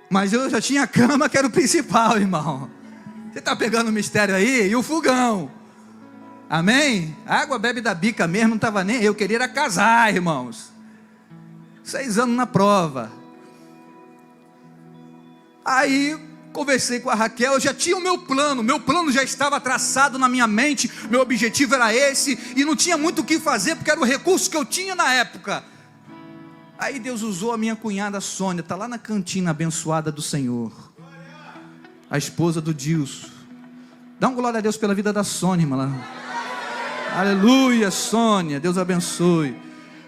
Mas eu já tinha a cama, que era o principal, irmão. Você está pegando o mistério aí? E o fogão? Amém? A água bebe da bica mesmo, não estava nem. Eu queria era casar, irmãos. 6 anos na prova. Aí conversei com a Raquel, eu já tinha o meu plano já estava traçado na minha mente, meu objetivo era esse, e não tinha muito o que fazer, porque era o recurso que eu tinha na época. Aí Deus usou a minha cunhada Sônia, está lá na cantina abençoada do Senhor, a esposa do Dilson. Dá um glória a Deus pela vida da Sônia, irmã. Aleluia, Sônia, Deus abençoe.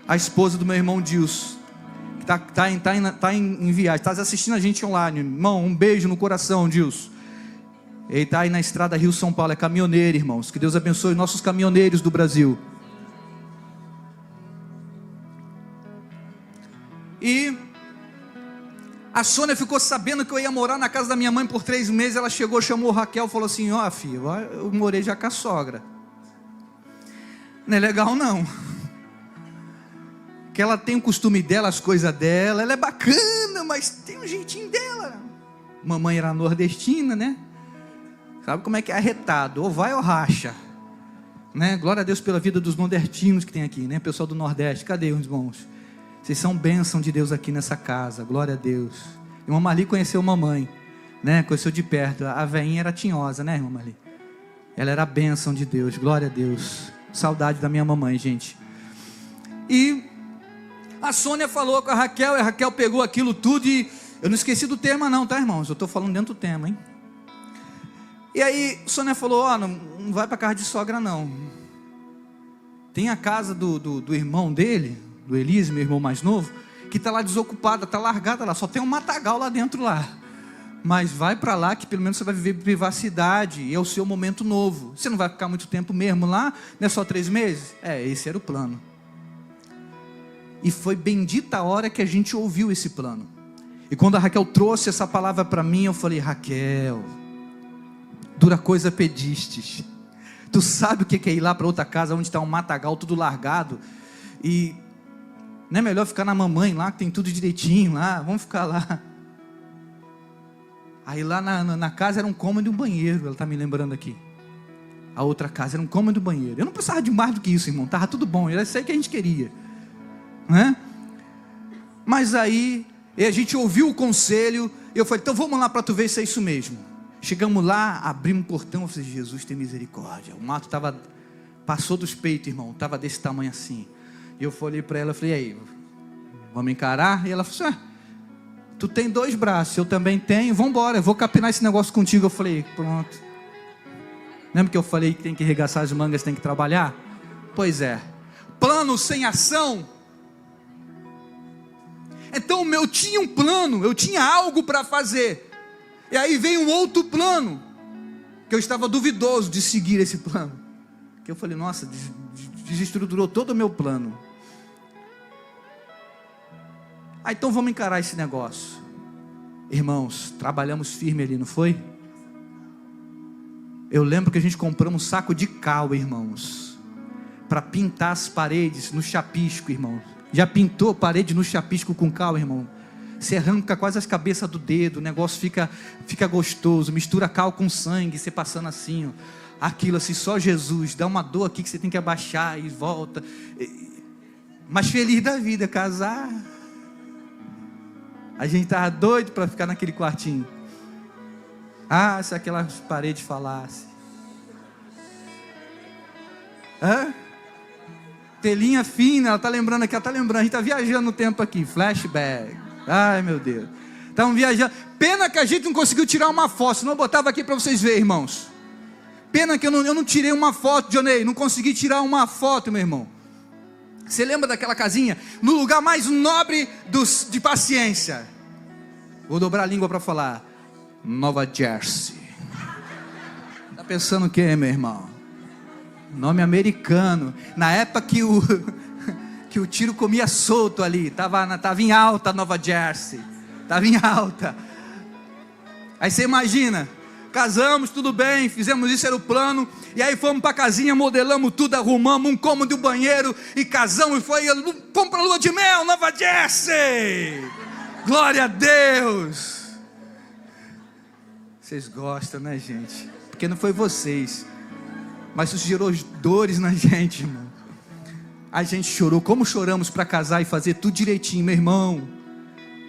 A esposa do meu irmão Dilson, que está em viagem, está assistindo a gente online. Irmão, um beijo no coração, Dilson. Ele está aí na estrada Rio-São Paulo, é caminhoneiro, irmãos. Que Deus abençoe nossos caminhoneiros do Brasil. E a Sônia ficou sabendo que eu ia morar na casa da minha mãe por 3 meses. Ela chegou, chamou a Raquel, falou assim: ó, filha, eu morei já com a sogra. Não é legal não, que ela tem o costume dela, as coisas dela, ela é bacana, mas tem um jeitinho dela. Mamãe era nordestina, né? Sabe como é que é arretado, ou vai ou racha, né? Glória a Deus pela vida dos nordestinos que tem aqui, né? Pessoal do Nordeste, cadê os irmãos? Vocês são bênção de Deus aqui nessa casa, glória a Deus. Irmã Marli conheceu a mamãe, né? Conheceu de perto, a veinha era tinhosa, né, irmã Marli? Ela era bênção de Deus, glória a Deus. Saudade da minha mamãe, gente. E a Sônia falou com a Raquel, e a Raquel pegou aquilo tudo, e eu não esqueci do tema não, tá, irmãos? Eu estou falando dentro do tema, hein? E aí, a Sônia falou: ó, não vai para casa de sogra não. Tem a casa do irmão dele, do Elise, meu irmão mais novo, que está lá desocupada, está largada lá, só tem um matagal lá dentro lá. Mas vai para lá que pelo menos você vai viver privacidade, e é o seu momento novo. Você não vai ficar muito tempo mesmo lá, não é só 3 meses? Esse era o plano. E foi bendita a hora que a gente ouviu esse plano. E quando a Raquel trouxe essa palavra para mim, eu falei: Raquel, dura coisa pedistes. Tu sabe o que é ir lá para outra casa onde está um matagal tudo largado? E não é melhor ficar na mamãe lá, que tem tudo direitinho lá? Vamos ficar lá. Aí lá na casa era um cômodo e um banheiro, ela está me lembrando aqui. A outra casa era um cômodo e um banheiro. Eu não precisava de mais do que isso, irmão, estava tudo bom, era isso aí que a gente queria, né? Mas aí a gente ouviu o conselho, e eu falei: então vamos lá para tu ver se é isso mesmo. Chegamos lá, abrimos o portão, eu falei: Jesus tem misericórdia. O mato passou dos peitos, irmão, estava desse tamanho assim. E eu falei para ela, eu falei: e aí, vamos encarar? E ela falou assim: tu tem 2 braços, eu também tenho, vamos embora, eu vou capinar esse negócio contigo. Eu falei: pronto. Lembra que eu falei que tem que arregaçar as mangas, tem que trabalhar? Pois é, plano sem ação. Então eu tinha um plano, eu tinha algo para fazer, e aí veio um outro plano, que eu estava duvidoso de seguir esse plano, que eu falei: nossa, desestruturou todo o meu plano. Então vamos encarar esse negócio. Irmãos, trabalhamos firme ali, não foi? Eu lembro que a gente comprou um saco de cal, irmãos, para pintar as paredes no chapisco, irmão. Já pintou parede no chapisco com cal, irmão? Você arranca quase as cabeças do dedo, o negócio fica gostoso, mistura cal com sangue, você passando assim, ó, aquilo assim, só Jesus, dá uma dor aqui que você tem que abaixar e volta. Mas feliz da vida, casar. A gente estava doido para ficar naquele quartinho. Se aquelas paredes falassem. Telinha fina, ela está lembrando aqui, ela está lembrando, a gente está viajando no tempo aqui, flashback. Ai meu Deus, estamos viajando. Pena que a gente não conseguiu tirar uma foto, senão eu botava aqui para vocês verem, irmãos. Pena que eu não tirei uma foto, Johnny, não consegui tirar uma foto, meu irmão. Você lembra daquela casinha? No lugar mais nobre de Paciência. Vou dobrar a língua para falar. Nova Jersey. Está pensando o que, meu irmão? Nome americano. Na época que o tiro comia solto ali. Estava em alta Nova Jersey. Estava em alta. Aí você imagina, casamos, tudo bem, fizemos isso, era o plano. E aí fomos para a casinha, modelamos tudo, arrumamos um cômodo e um banheiro, e casamos, fomos para a lua de mel, Nova Jersey. Glória a Deus. Vocês gostam, né, gente? Porque não foi vocês, mas isso gerou dores na gente, irmão. A gente chorou, como choramos para casar e fazer tudo direitinho, meu irmão.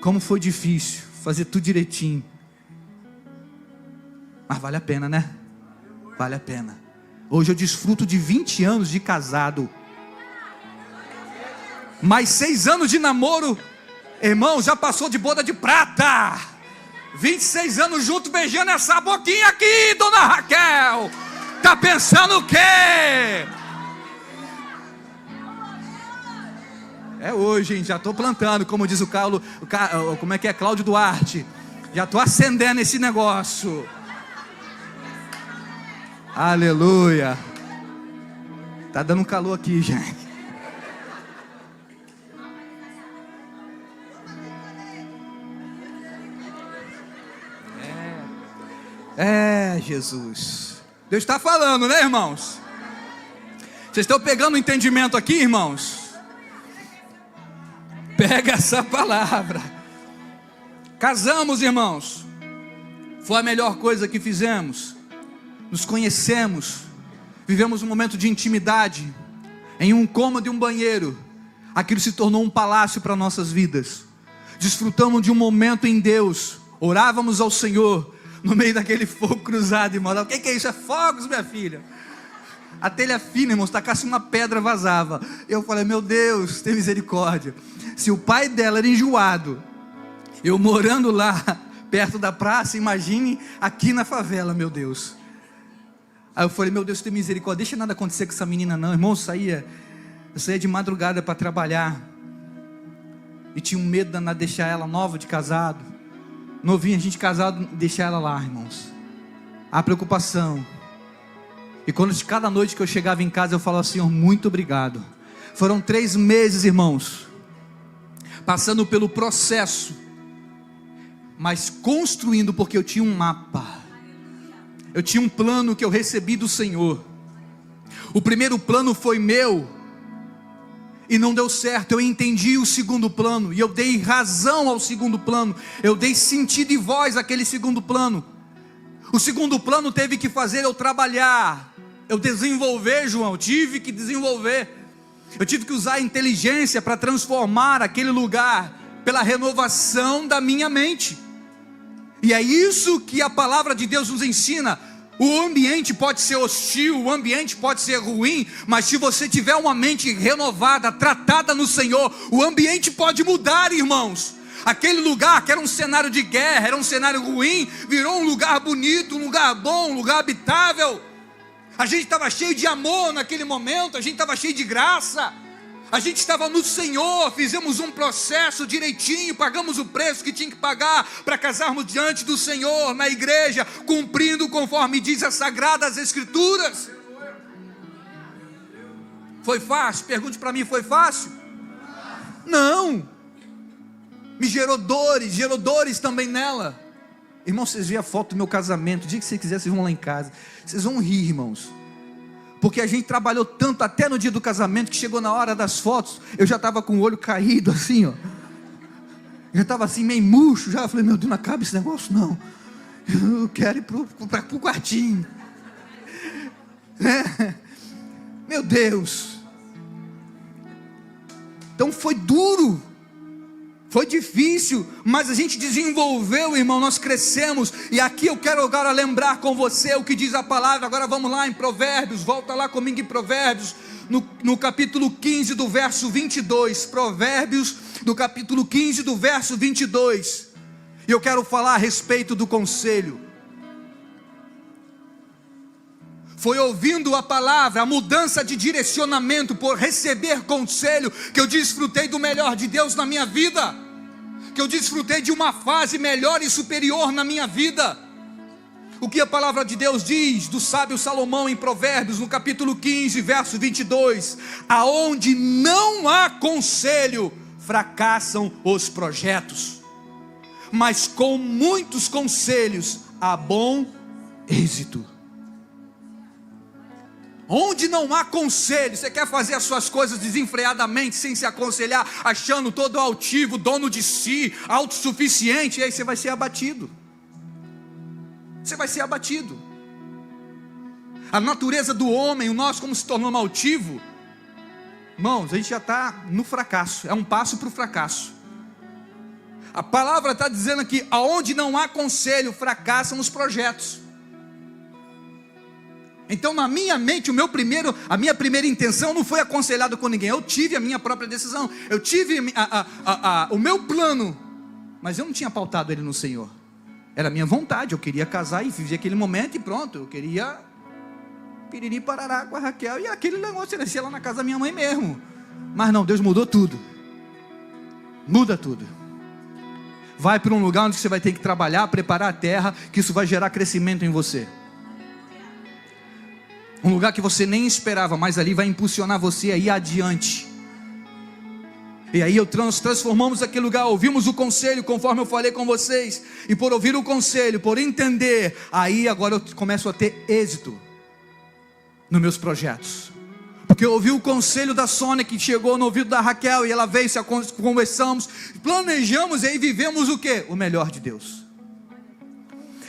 Como foi difícil fazer tudo direitinho. Mas vale a pena, né? Vale a pena. Hoje eu desfruto de 20 anos de casado. Mais 6 anos de namoro. Irmão, já passou de boda de prata. 26 anos junto, beijando essa boquinha aqui, dona Raquel. Tá pensando o quê? É hoje, hein? Já estou plantando, como diz como é que é? Cláudio Duarte. Já estou acendendo esse negócio. Aleluia. Tá dando um calor aqui, gente. Jesus. Deus está falando, né, irmãos? Vocês estão pegando o entendimento aqui, irmãos? Pega essa palavra. Casamos, irmãos. Foi a melhor coisa que fizemos. Nos conhecemos. Vivemos um momento de intimidade. Em um cômodo e um banheiro. Aquilo se tornou um palácio para nossas vidas. Desfrutamos de um momento em Deus. Orávamos ao Senhor no meio daquele fogo cruzado, irmão. O que é isso? É fogos, minha filha. A telha fina, irmãos, tacasse uma pedra, vazava. Eu falei, meu Deus, tem misericórdia. Se o pai dela era enjoado, eu morando lá, perto da praça, imagine aqui na favela, meu Deus. Aí eu falei, meu Deus, tem misericórdia, deixa nada acontecer com essa menina não. Irmão, eu saía de madrugada para trabalhar, e tinha um medo de deixar ela nova de casado, novinha, a gente casado, deixar ela lá, irmãos. A preocupação. E quando de cada noite que eu chegava em casa, eu falava, Senhor, muito obrigado. Foram 3 meses, irmãos, passando pelo processo, mas construindo, porque eu tinha um mapa, eu tinha um plano que eu recebi do Senhor. O primeiro plano foi meu, e não deu certo. Eu entendi o segundo plano, e eu dei razão ao segundo plano, eu dei sentido e voz àquele segundo plano. O segundo plano teve que fazer eu trabalhar, eu desenvolver, João, tive que desenvolver. Eu tive que usar a inteligência para transformar aquele lugar, pela renovação da minha mente. E é isso que a palavra de Deus nos ensina. O ambiente pode ser hostil, o ambiente pode ser ruim, mas se você tiver uma mente renovada, tratada no Senhor, o ambiente pode mudar, irmãos. Aquele lugar que era um cenário de guerra, era um cenário ruim, virou um lugar bonito, um lugar bom, um lugar habitável. A gente estava cheio de amor naquele momento, a gente estava cheio de graça, a gente estava no Senhor, fizemos um processo direitinho, pagamos o preço que tinha que pagar para casarmos diante do Senhor, na igreja, cumprindo conforme diz as Sagradas Escrituras. Foi fácil? Pergunte para mim, foi fácil? Não. Me gerou dores também nela. Irmão, vocês viram a foto do meu casamento, o dia que vocês quiserem, vocês vão lá em casa, vocês vão rir, irmãos, porque a gente trabalhou tanto até no dia do casamento, que chegou na hora das fotos, eu já estava com o olho caído assim, ó, já estava assim meio murcho, já falei, meu Deus, não acaba esse negócio não, eu quero ir para o quartinho, meu Deus. Então foi duro, foi difícil, mas a gente desenvolveu, irmão, nós crescemos. E aqui eu quero agora lembrar com você o que diz a palavra. Agora vamos lá em Provérbios, volta lá comigo em Provérbios, no capítulo 15 do verso 22, Provérbios do capítulo 15 do verso 22, e eu quero falar a respeito do conselho. Foi ouvindo a palavra, a mudança de direcionamento, por receber conselho, que eu desfrutei do melhor de Deus na minha vida, que eu desfrutei de uma fase melhor e superior na minha vida. O que a palavra de Deus diz do sábio Salomão em Provérbios, no capítulo 15, verso 22, aonde não há conselho, fracassam os projetos, mas com muitos conselhos há bom êxito. Onde não há conselho, você quer fazer as suas coisas desenfreadamente, sem se aconselhar, achando todo altivo, dono de si, autossuficiente, e aí você vai ser abatido. Você vai ser abatido. A natureza do homem, o nós como se tornamos altivo, irmãos, a gente já está no fracasso, é um passo para o fracasso. A palavra está dizendo aqui, aonde não há conselho, fracassam os projetos. Então na minha mente, a minha primeira intenção não foi aconselhada com ninguém, eu tive a minha própria decisão, eu tive o meu plano, mas eu não tinha pautado ele no Senhor. Era a minha vontade, eu queria casar e viver aquele momento e pronto, eu queria piriri parará com a Raquel, e aquele negócio nascia lá na casa da minha mãe mesmo. Mas não, Deus mudou tudo. Muda tudo. Vai para um lugar onde você vai ter que trabalhar, preparar a terra, que isso vai gerar crescimento em você. Um lugar que você nem esperava, mas ali vai impulsionar você a ir adiante. E aí transformamos aquele lugar, ouvimos o conselho, conforme eu falei com vocês. E por ouvir o conselho, por entender, aí agora eu começo a ter êxito nos meus projetos. Porque eu ouvi o conselho da Sônia, que chegou no ouvido da Raquel, e ela veio, conversamos, planejamos e aí vivemos o quê? O melhor de Deus.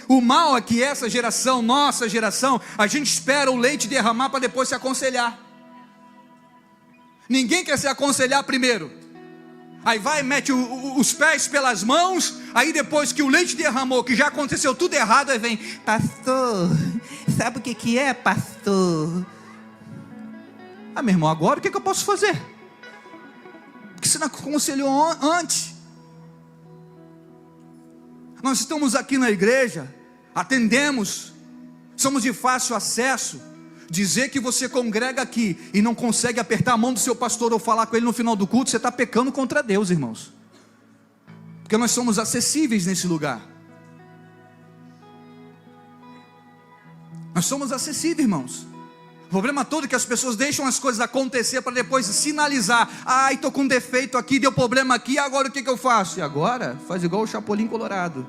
O mal é que essa geração, nossa geração, a gente espera o leite derramar para depois se aconselhar. Ninguém quer se aconselhar primeiro. Aí vai e mete os pés pelas mãos. Aí depois que o leite derramou, que já aconteceu tudo errado, aí vem: pastor, sabe o que é, pastor? Ah, meu irmão, agora o que eu posso fazer? Porque você não aconselhou antes. Nós estamos aqui na igreja, atendemos, somos de fácil acesso. Dizer que você congrega aqui e não consegue apertar a mão do seu pastor ou falar com ele no final do culto, você está pecando contra Deus, irmãos. Porque nós somos acessíveis nesse lugar. Nós somos acessíveis, irmãos. O problema todo é que as pessoas deixam as coisas acontecer para depois sinalizar: ai, estou com defeito aqui, deu problema aqui, agora o que eu faço? E agora faz igual o Chapolin Colorado: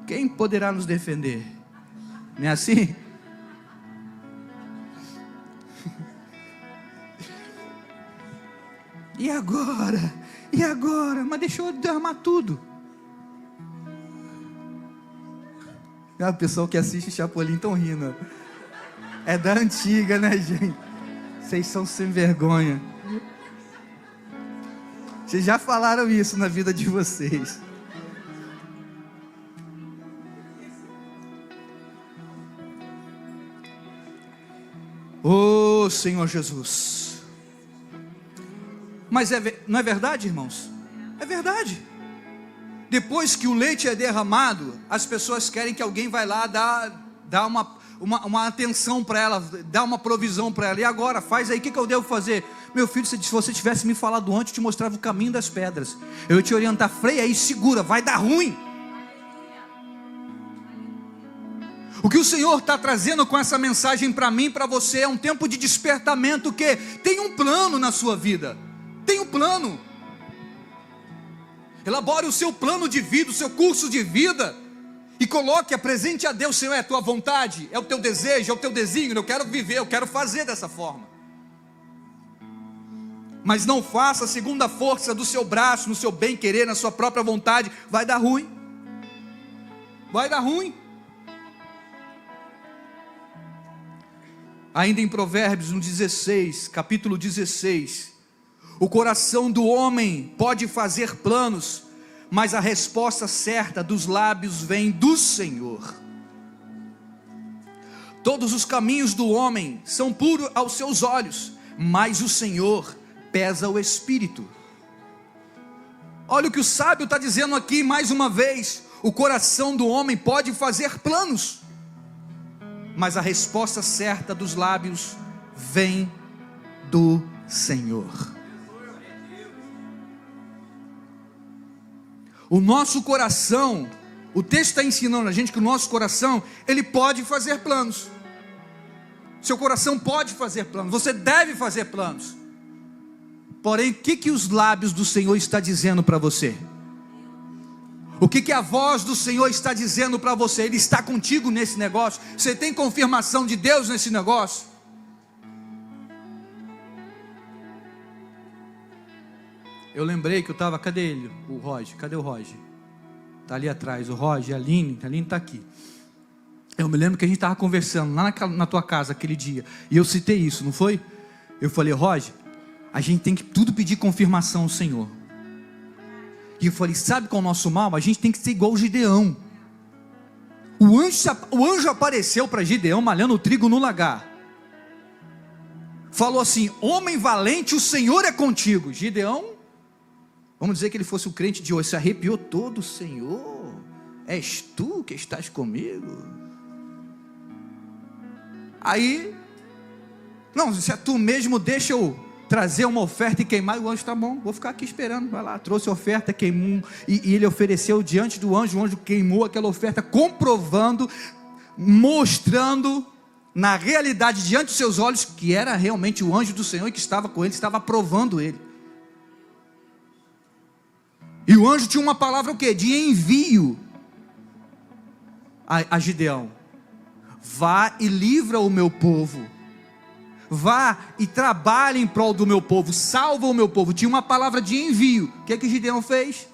quem poderá nos defender? Não é assim? E agora? E agora? Mas deixou eu derramar tudo. O pessoal que assiste Chapolin estão rindo. É da antiga, né, gente? Vocês são sem vergonha. Vocês já falaram isso na vida de vocês. Oh, Senhor Jesus. Mas não é verdade, irmãos? É verdade. Depois que o leite é derramado, as pessoas querem que alguém vai lá dar uma atenção para ela, dar uma provisão para ela. E agora, faz aí, o que eu devo fazer? Meu filho, se você tivesse me falado antes, eu te mostrava o caminho das pedras. Eu ia te orientar: freia aí, segura, vai dar ruim. O que o Senhor está trazendo com essa mensagem para mim e para você é um tempo de despertamento, que tem um plano na sua vida. Tem um plano. Elabore o seu plano de vida, o seu curso de vida, e coloque, apresente a Deus: Senhor, é a tua vontade, é o teu desejo, é o teu desígnio, eu quero viver, eu quero fazer dessa forma. Mas não faça segundo a força do seu braço, no seu bem querer, na sua própria vontade. Vai dar ruim. Vai dar ruim. Ainda em Provérbios, no 16, capítulo 16, o coração do homem pode fazer planos, mas a resposta certa dos lábios vem do Senhor. Todos os caminhos do homem são puros aos seus olhos, mas o Senhor pesa o espírito. Olha o que o sábio está dizendo aqui mais uma vez: o coração do homem pode fazer planos, mas a resposta certa dos lábios vem do Senhor. O nosso coração, o texto está ensinando a gente que o nosso coração, ele pode fazer planos. Seu coração pode fazer planos, você deve fazer planos. Porém, o que os lábios do Senhor está dizendo para você? O que a voz do Senhor está dizendo para você? Ele está contigo nesse negócio? Você tem confirmação de Deus nesse negócio? Eu lembrei que eu estava, cadê ele? O Roger, cadê o Roger? Está ali atrás, o Roger, a Aline está aqui. Eu me lembro que a gente estava conversando lá na tua casa aquele dia, e eu citei isso, não foi? Eu falei, Roger, a gente tem que tudo pedir confirmação ao Senhor. E eu falei, sabe qual é o nosso mal? A gente tem que ser igual o Gideão. O anjo apareceu para Gideão malhando o trigo no lagar. Falou assim, homem valente, o Senhor é contigo. Gideão, vamos dizer que ele fosse o crente de hoje, se arrepiou todo. Senhor, és tu que estás comigo? Aí, não, se é tu mesmo, deixa eu trazer uma oferta e queimar. E o anjo, tá bom, vou ficar aqui esperando. Vai lá, trouxe a oferta, queimou, e ele ofereceu diante do anjo. O anjo queimou aquela oferta, comprovando, mostrando na realidade diante dos seus olhos que era realmente o anjo do Senhor e que estava com ele, estava aprovando ele. E o anjo tinha uma palavra o quê? De envio a Gideão. Vá e livra o meu povo. Vá e trabalhe em prol do meu povo. Salva o meu povo. Tinha uma palavra de envio. O que Gideão fez?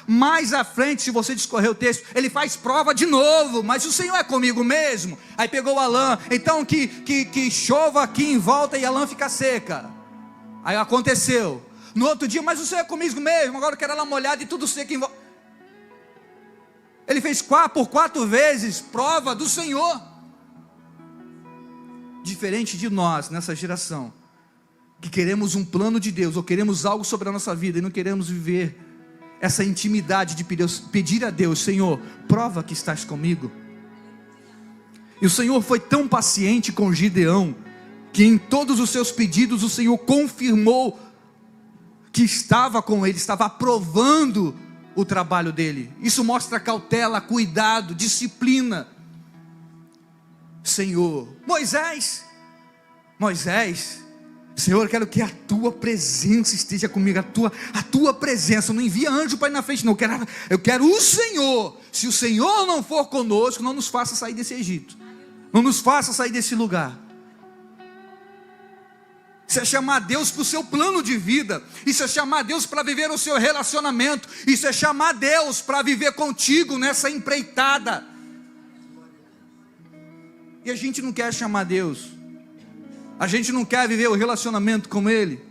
Mais à frente, se você discorrer o texto, ele faz prova de novo. Mas o Senhor é comigo mesmo. Aí pegou a lã. Então que chova aqui em volta e a lã fica seca. Aí aconteceu. No outro dia, mas o Senhor é comigo mesmo. Agora eu quero ela molhada e tudo seco em volta. Ele fez por 4 vezes prova do Senhor. Diferente de nós nessa geração, que queremos um plano de Deus, ou queremos algo sobre a nossa vida, e não queremos viver essa intimidade de pedir a Deus, Senhor, prova que estás comigo. E o Senhor foi tão paciente com Gideão, que em todos os seus pedidos o Senhor confirmou que estava com ele, estava aprovando o trabalho dele. Isso mostra cautela, cuidado, disciplina. Senhor, Moisés, Senhor, eu quero que a tua presença esteja comigo, a tua presença, não envia anjo para ir na frente não, eu quero o Senhor. Se o Senhor não for conosco, não nos faça sair desse Egito, não nos faça sair desse lugar. Isso é chamar Deus para o seu plano de vida, isso é chamar Deus para viver o seu relacionamento, isso é chamar Deus para viver contigo nessa empreitada. E a gente não quer chamar Deus, a gente não quer viver o relacionamento com Ele,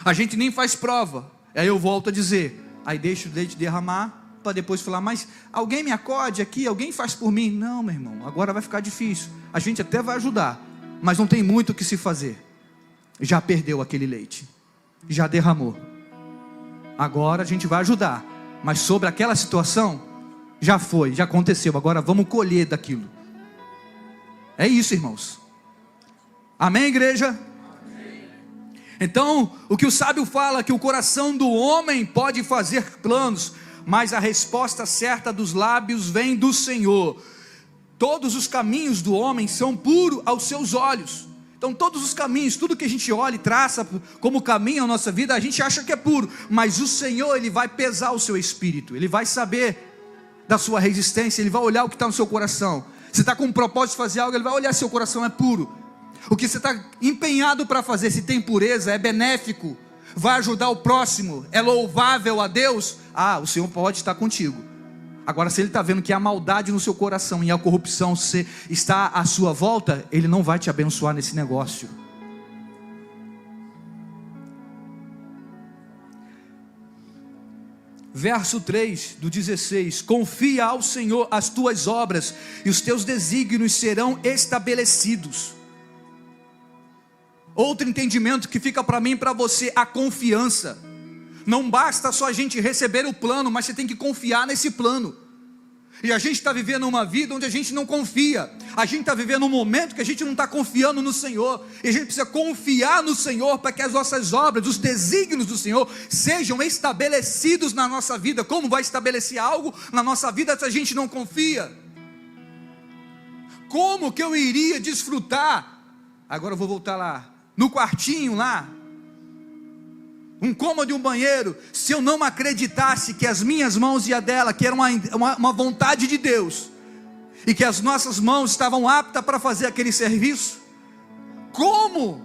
a gente nem faz prova. Aí eu volto a dizer, aí deixo o leite derramar, para depois falar, mas alguém me acode aqui, alguém faz por mim. Não, meu irmão, agora vai ficar difícil. A gente até vai ajudar, mas não tem muito o que se fazer. Já perdeu aquele leite, já derramou. Agora a gente vai ajudar, mas sobre aquela situação, já foi, já aconteceu. Agora vamos colher daquilo. É isso, irmãos. Amém, igreja? Amém. Então, o que o sábio fala é que o coração do homem pode fazer planos, mas a resposta certa dos lábios vem do Senhor. Todos os caminhos do homem são puros aos seus olhos. Então todos os caminhos, tudo que a gente olha e traça como caminho a nossa vida, a gente acha que é puro, mas o Senhor, Ele vai pesar o seu espírito, Ele vai saber da sua resistência, Ele vai olhar o que está no seu coração. Você está com um propósito de fazer algo, Ele vai olhar se seu coração é puro. O que você está empenhado para fazer, se tem pureza, é benéfico, vai ajudar o próximo, é louvável a Deus, o Senhor pode estar contigo. Agora, se Ele está vendo que há maldade no seu coração e a corrupção está à sua volta, Ele não vai te abençoar nesse negócio. Verso 3 do 16: confia ao Senhor as tuas obras, e os teus desígnios serão estabelecidos. Outro entendimento que fica para mim e para você: a confiança. Não basta só a gente receber o plano, mas você tem que confiar nesse plano. E a gente está vivendo uma vida onde a gente não confia. A gente está vivendo um momento que a gente não está confiando no Senhor. E a gente precisa confiar no Senhor para que as nossas obras, os desígnios do Senhor sejam estabelecidos na nossa vida. Como vai estabelecer algo na nossa vida se a gente não confia? Como que eu iria desfrutar? Agora eu vou voltar lá, no quartinho lá, um cômodo e um banheiro, se eu não acreditasse que as minhas mãos e a dela, que era uma vontade de Deus, e que as nossas mãos estavam aptas para fazer aquele serviço? Como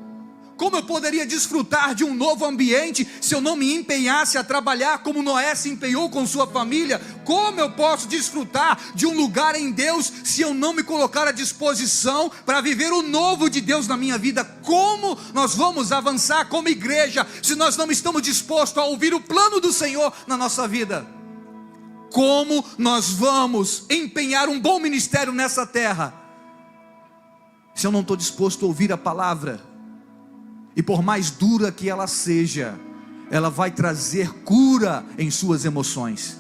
eu poderia desfrutar de um novo ambiente se eu não me empenhasse a trabalhar como Noé se empenhou com sua família? Como eu posso desfrutar de um lugar em Deus se eu não me colocar à disposição para viver o novo de Deus na minha vida? Como nós vamos avançar como igreja se nós não estamos dispostos a ouvir o plano do Senhor na nossa vida? Como nós vamos empenhar um bom ministério nessa terra se eu não estou disposto a ouvir a palavra? E por mais dura que ela seja, ela vai trazer cura em suas emoções.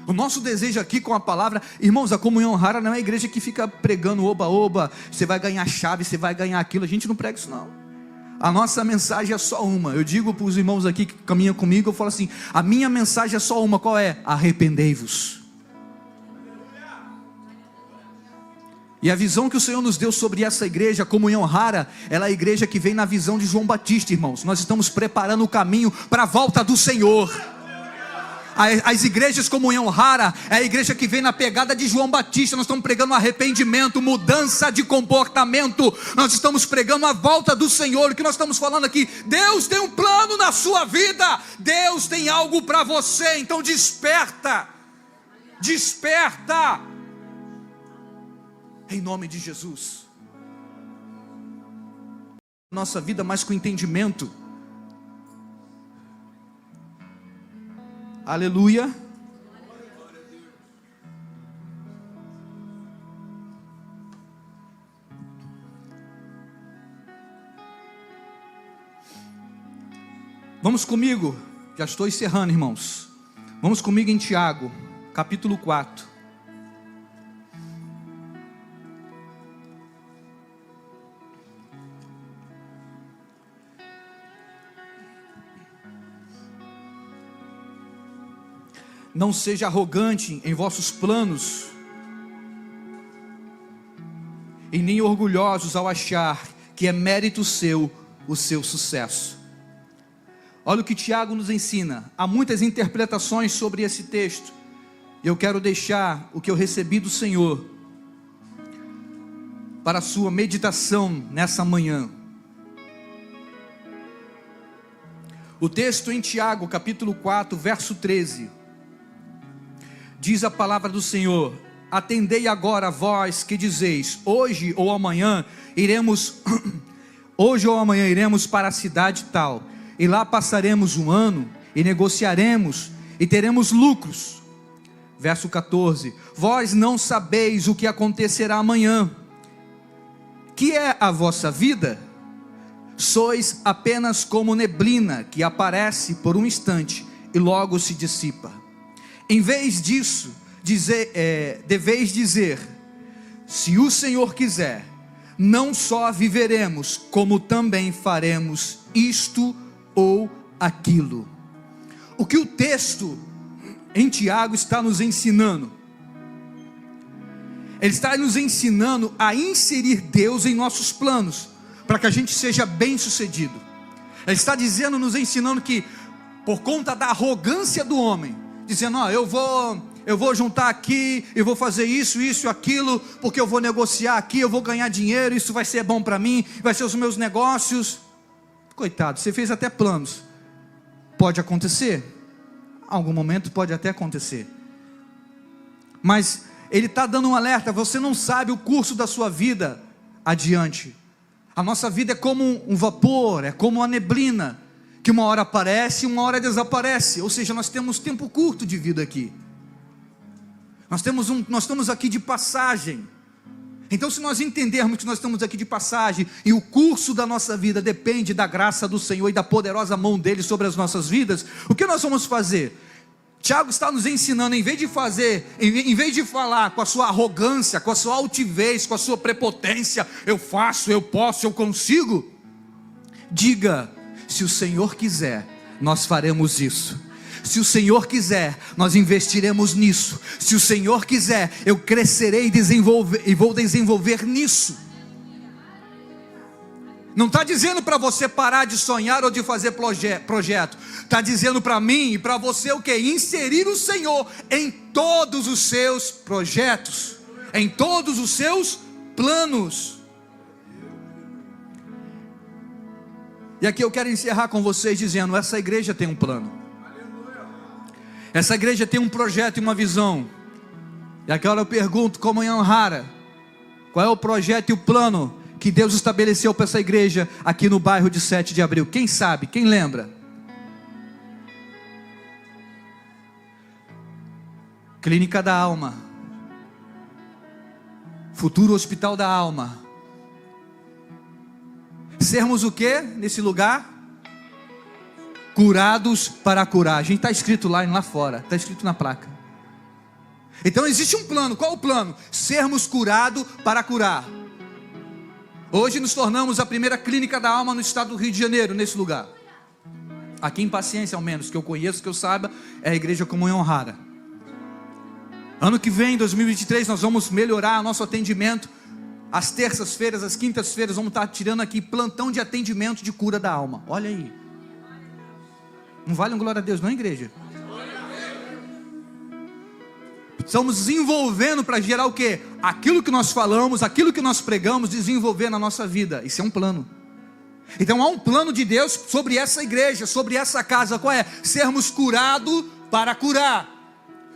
O nosso desejo aqui com a palavra, irmãos, a comunhão rara não é a igreja que fica pregando oba-oba, você vai ganhar chave, você vai ganhar aquilo. A gente não prega isso não. A nossa mensagem é só uma. Eu digo para os irmãos aqui que caminham comigo, eu falo assim, a minha mensagem é só uma. Qual é? Arrependei-vos. E a visão que o Senhor nos deu sobre essa igreja, a comunhão rara, ela é a igreja que vem na visão de João Batista, irmãos. Nós estamos preparando o caminho para a volta do Senhor. As igrejas comunhão rara é a igreja que vem na pegada de João Batista. Nós estamos pregando arrependimento, mudança de comportamento. Nós estamos pregando a volta do Senhor. O que nós estamos falando aqui? Deus tem um plano na sua vida. Deus tem algo para você. Então desperta. Desperta. Em nome de Jesus. Nossa vida mais com entendimento. Aleluia. Vamos comigo. Já estou encerrando, irmãos. Vamos comigo em Tiago, capítulo 4. Não seja arrogante em vossos planos, e nem orgulhosos ao achar que é mérito seu o seu sucesso. Olha o que Tiago nos ensina. Há muitas interpretações sobre esse texto. Eu quero deixar o que eu recebi do Senhor para a sua meditação nessa manhã. O texto em Tiago, capítulo 4, verso 13. Diz a palavra do Senhor: atendei agora vós que dizeis, hoje ou amanhã iremos para a cidade tal, e lá passaremos um ano, e negociaremos, e teremos lucros. Verso 14: vós não sabeis o que acontecerá amanhã. Que é a vossa vida? Sois apenas como neblina, que aparece por um instante, e logo se dissipa. Em vez disso, deveis dizer, se o Senhor quiser, não só viveremos, como também faremos isto ou aquilo. O que o texto em Tiago está nos ensinando? Ele está nos ensinando a inserir Deus em nossos planos, para que a gente seja bem sucedido. Ele está dizendo, nos ensinando que, por conta da arrogância do homem, dizendo, eu vou juntar aqui, eu vou fazer isso, aquilo, porque eu vou negociar aqui, eu vou ganhar dinheiro, isso vai ser bom para mim, vai ser os meus negócios. Coitado, você fez até planos. Pode acontecer, algum momento pode até acontecer, mas ele está dando um alerta. Você não sabe o curso da sua vida adiante. A nossa vida é como um vapor, é como uma neblina, que uma hora aparece e uma hora desaparece. Ou seja, nós temos tempo curto de vida aqui. Nós estamos aqui de passagem. Então, se nós entendermos que nós estamos aqui de passagem, e o curso da nossa vida depende da graça do Senhor e da poderosa mão dele sobre as nossas vidas, o que nós vamos fazer? Tiago está nos ensinando, em vez de falar com a sua arrogância, com a sua altivez, com a sua prepotência, eu faço, eu posso, eu consigo, diga, se o Senhor quiser, nós faremos isso. Se o Senhor quiser, nós investiremos nisso. Se o Senhor quiser, eu crescerei e vou desenvolver nisso. Não está dizendo para você parar de sonhar ou de fazer projeto. Está dizendo para mim e para você o quê? Inserir o Senhor em todos os seus projetos, em todos os seus planos. E aqui eu quero encerrar com vocês dizendo: essa igreja tem um plano. Essa igreja tem um projeto e uma visão. E agora eu pergunto, como em Anhara, qual é o projeto e o plano que Deus estabeleceu para essa igreja aqui no bairro de 7 de abril? Quem sabe? Quem lembra? Clínica da Alma, futuro hospital da alma. Sermos o que nesse lugar? Curados para curar. A gente está escrito lá fora, está escrito na placa. Então existe um plano. Qual o plano? Sermos curados para curar. Hoje nos tornamos a primeira clínica da alma no estado do Rio de Janeiro, nesse lugar. Aqui em Paciência, ao menos, que eu conheço, que eu saiba, é a Igreja Comunhão Rara. Ano que vem, 2023, nós vamos melhorar nosso atendimento. Às terças-feiras, às quintas-feiras, vamos estar tirando aqui plantão de atendimento de cura da alma. Olha aí. Não vale um glória a Deus, não, igreja? Estamos desenvolvendo para gerar o quê? Aquilo que nós falamos, aquilo que nós pregamos, desenvolver na nossa vida. Isso é um plano. Então há um plano de Deus sobre essa igreja, sobre essa casa. Qual é? Sermos curados para curar.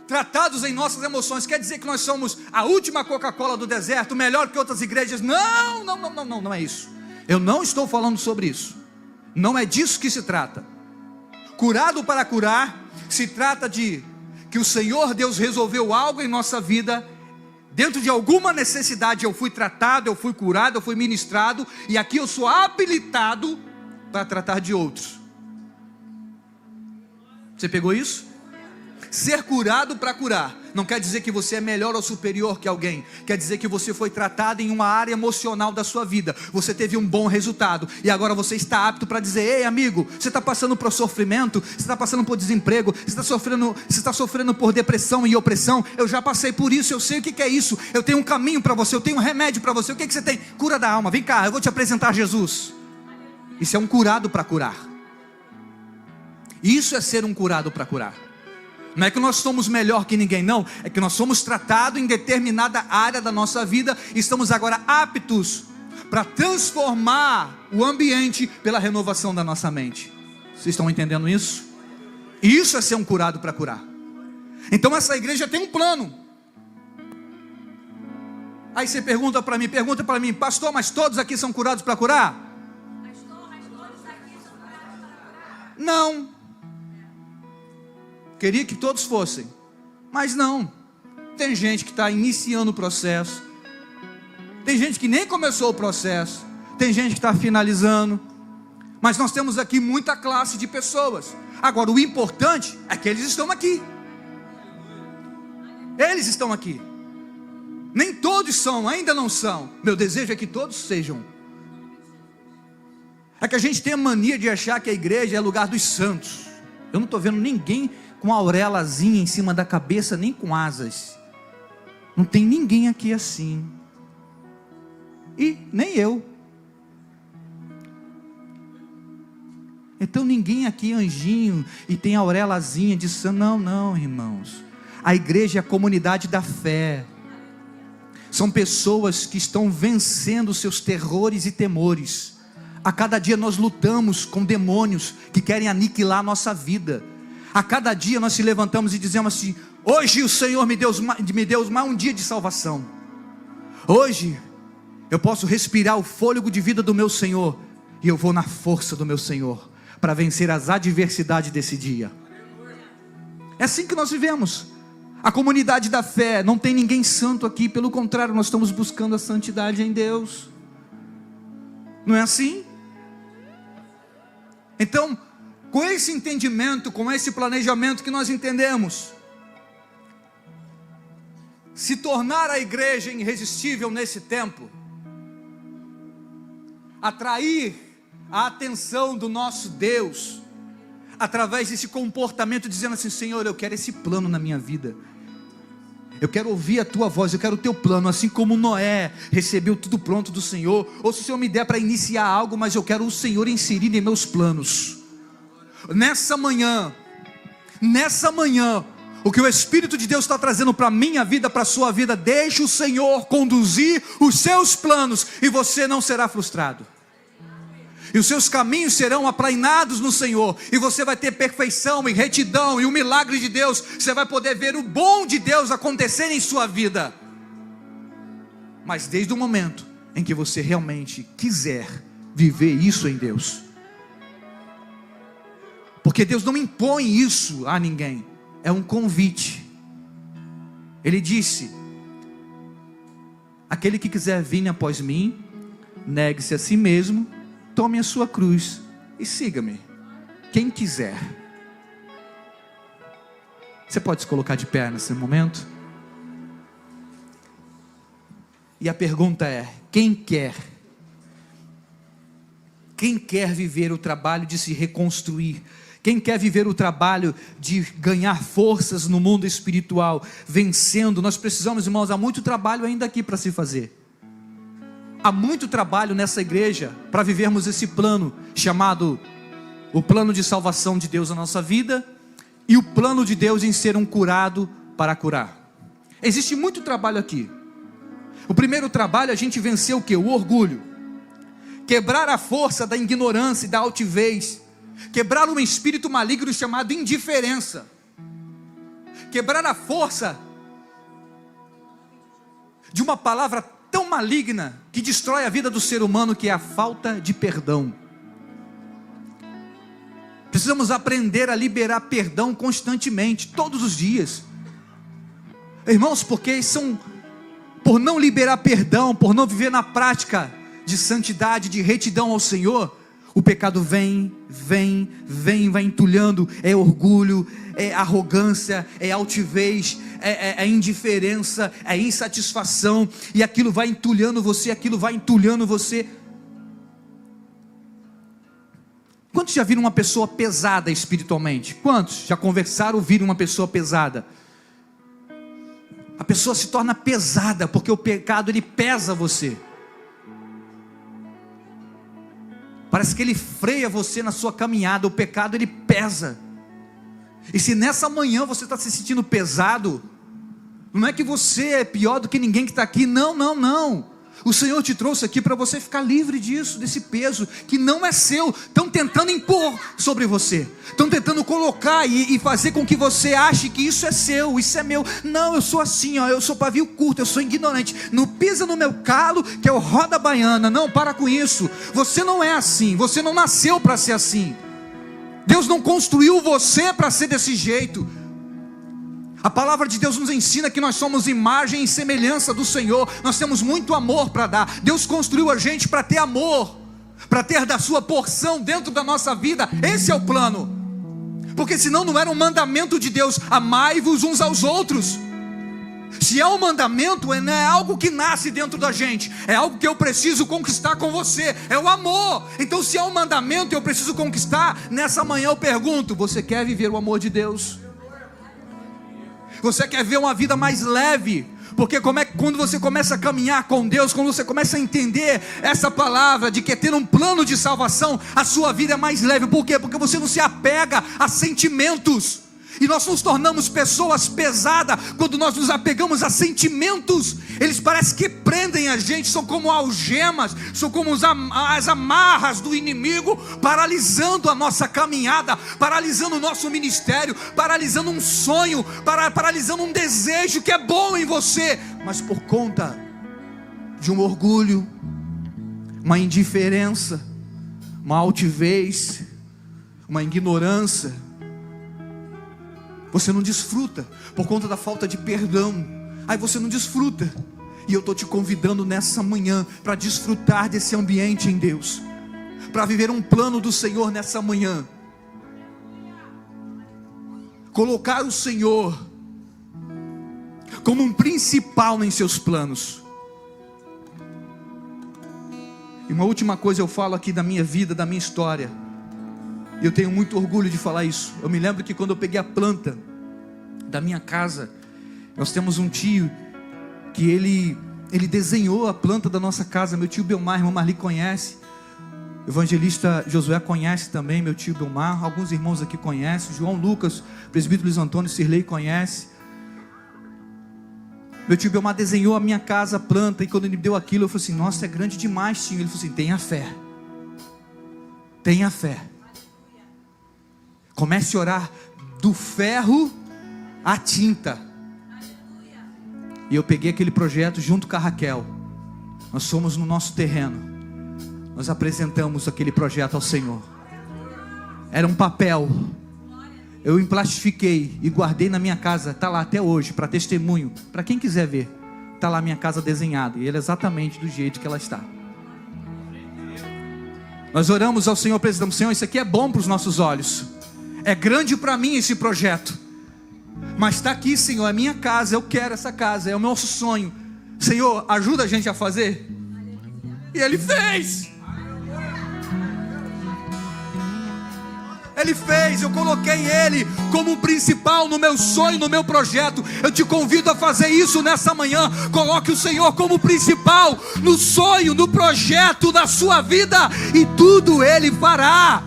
Tratados em nossas emoções. Quer dizer que nós somos a última Coca-Cola do deserto, melhor que outras igrejas? Não é isso. Eu não estou falando sobre isso. Não é disso que se trata. Curado para curar se trata de que o Senhor Deus resolveu algo em nossa vida, dentro de alguma necessidade. Eu fui tratado, eu fui curado, eu fui ministrado, e aqui eu sou habilitado para tratar de outros. Você pegou isso? Ser curado para curar não quer dizer que você é melhor ou superior que alguém. Quer dizer que você foi tratado em uma área emocional da sua vida. Você teve um bom resultado e agora você está apto para dizer: ei amigo, você está passando por sofrimento, você está passando por desemprego, você está sofrendo por depressão e opressão. Eu já passei por isso, eu sei o que é isso. Eu tenho um caminho para você, eu tenho um remédio para você. O que você tem? Cura da alma. Vem cá, eu vou te apresentar Jesus. Isso é um curado para curar. Isso é ser um curado para curar. Não é que nós somos melhor que ninguém, não. É que nós somos tratados em determinada área da nossa vida e estamos agora aptos para transformar o ambiente pela renovação da nossa mente. Vocês estão entendendo isso? Isso é ser um curado para curar. Então essa igreja tem um plano. Aí você pergunta para mim, pastor, mas todos aqui são curados para curar? Pastor, mas todos aqui são curados para curar? Não. Queria que todos fossem, mas não. Tem gente que está iniciando o processo, tem gente que nem começou o processo, tem gente que está finalizando, mas nós temos aqui muita classe de pessoas. Agora o importante é que eles estão aqui. Eles estão aqui. Nem todos são, ainda não são. Meu desejo é que todos sejam. É que a gente tem a mania de achar que a igreja é lugar dos santos. Eu não estou vendo ninguém com auréolazinha em cima da cabeça, nem com asas. Não tem ninguém aqui assim. E nem eu. Então ninguém aqui é anjinho e tem auréolazinha de santo. Não, irmãos. A igreja é a comunidade da fé. São pessoas que estão vencendo seus terrores e temores. A cada dia nós lutamos com demônios que querem aniquilar a nossa vida. A cada dia nós se levantamos e dizemos assim: hoje o Senhor me deu mais um dia de salvação. Hoje eu posso respirar o fôlego de vida do meu Senhor, e eu vou na força do meu Senhor para vencer as adversidades desse dia. É assim que nós vivemos. A comunidade da fé, não tem ninguém santo aqui, pelo contrário, nós estamos buscando a santidade em Deus. Não é assim? Então, com esse entendimento, com esse planejamento que nós entendemos, se tornar a igreja irresistível nesse tempo, atrair a atenção do nosso Deus, através desse comportamento, dizendo assim: Senhor, eu quero esse plano na minha vida, Eu quero ouvir a tua voz, eu quero o teu plano, assim como Noé recebeu tudo pronto do Senhor. Ou se o Senhor me der para iniciar algo, mas eu quero o Senhor inserir em meus planos. Nessa manhã, o que o Espírito de Deus está trazendo para a minha vida, para a sua vida, deixe o Senhor conduzir os seus planos, e você não será frustrado. E os seus caminhos serão aplainados no Senhor, e você vai ter perfeição e retidão, e o milagre de Deus, você vai poder ver o bom de Deus acontecer em sua vida. Mas desde o momento em que você realmente quiser viver isso em Deus, porque Deus não impõe isso a ninguém, é um convite. Ele disse: aquele que quiser vir após mim, negue-se a si mesmo, tome a sua cruz e siga-me. Quem quiser. Você pode se colocar de pé nesse momento? E a pergunta é: quem quer? Quem quer viver o trabalho de se reconstruir? Quem quer viver o trabalho de ganhar forças no mundo espiritual, vencendo? Nós precisamos, irmãos, há muito trabalho ainda aqui para se fazer. Há muito trabalho nessa igreja para vivermos esse plano chamado o plano de salvação de Deus na nossa vida, e o plano de Deus em ser um curado para curar. Existe muito trabalho aqui. O primeiro trabalho, a gente venceu o quê? O orgulho. Quebrar a força da ignorância e da altivez. Quebrar um espírito maligno chamado indiferença. Quebrar a força de uma palavra tão maligna que destrói a vida do ser humano, que é a falta de perdão. Precisamos aprender a liberar perdão constantemente, todos os dias. Irmãos, porque por não liberar perdão, por não viver na prática de santidade, de retidão ao Senhor, o pecado vem, vai entulhando. É orgulho, é arrogância, é altivez, é indiferença, é insatisfação, e aquilo vai entulhando você, Quantos já viram uma pessoa pesada espiritualmente? Quantos já conversaram ou viram uma pessoa pesada? A pessoa se torna pesada porque o pecado, ele pesa você. Parece que ele freia você na sua caminhada. O pecado, ele pesa. E se nessa manhã você está se sentindo pesado, não é que você é pior do que ninguém que está aqui. Não. O Senhor te trouxe aqui para você ficar livre disso, desse peso que não é seu. Estão tentando impor sobre você, estão tentando colocar e fazer com que você ache que isso é seu, isso é meu. Não, eu sou assim, eu sou pavio curto, eu sou ignorante. Não pisa no meu calo, que é o roda baiana. Não, para com isso. Você não é assim, você não nasceu para ser assim. Deus não construiu você para ser desse jeito. A palavra de Deus nos ensina que nós somos imagem e semelhança do Senhor. Nós temos muito amor para dar. Deus construiu a gente para ter amor, para ter da sua porção dentro da nossa vida. Esse é o plano. Porque senão não era um mandamento de Deus: amai-vos uns aos outros. Se é um mandamento, não é algo que nasce dentro da gente, é algo que eu preciso conquistar com você, é o amor. Então, se é um mandamento e eu preciso conquistar, nessa manhã eu pergunto: você quer viver o amor de Deus? Você quer ver uma vida mais leve? Porque quando você começa a caminhar com Deus, quando você começa a entender essa palavra de que ter um plano de salvação, a sua vida é mais leve. Por quê? Porque você não se apega a sentimentos. E nós nos tornamos pessoas pesadas quando nós nos apegamos a sentimentos. Eles parecem que prendem a gente, são como algemas, são como as amarras do inimigo, paralisando a nossa caminhada, paralisando o nosso ministério, paralisando um sonho, paralisando um desejo que é bom em você. Mas por conta de um orgulho, uma indiferença, uma altivez, uma ignorância, você não desfruta por conta da falta de perdão. Aí você não desfruta. E eu estou te convidando nessa manhã para desfrutar desse ambiente em Deus, para viver um plano do Senhor nessa manhã. Colocar o Senhor como um principal em seus planos. E uma última coisa eu falo aqui da minha vida, da minha história. E eu tenho muito orgulho de falar isso. Eu me lembro que quando eu peguei a planta da minha casa, Nós temos um tio que ele desenhou a planta da nossa casa. Meu tio Belmar, irmão Marli conhece. O evangelista Josué conhece também, meu tio Belmar. Alguns irmãos aqui conhecem. João Lucas, presbítero Luiz Antônio Sirlei conhece. Meu tio Belmar desenhou a minha casa, a planta. E quando ele me deu aquilo, eu falei assim: nossa, é grande demais, tio. Ele falou assim: tenha fé. Tenha fé. Comece a orar do ferro à tinta. E eu peguei aquele projeto junto com a Raquel. Nós fomos no nosso terreno. Nós apresentamos aquele projeto ao Senhor. Era um papel. Eu emplastifiquei e guardei na minha casa. Está lá até hoje, para testemunho. Para quem quiser ver. Está lá a minha casa desenhada. E ela é exatamente do jeito que ela está. Nós oramos ao Senhor, precisamos: Senhor, isso aqui é bom para os nossos olhos. É grande para mim esse projeto. Mas está aqui, Senhor, é minha casa. Eu quero essa casa, é o meu sonho. Senhor, ajuda a gente a fazer. E Ele fez. Ele fez, eu coloquei Ele como principal no meu sonho, no meu projeto. Eu te convido a fazer isso nessa manhã. Coloque o Senhor como principal no sonho, no projeto da sua vida, e tudo Ele fará.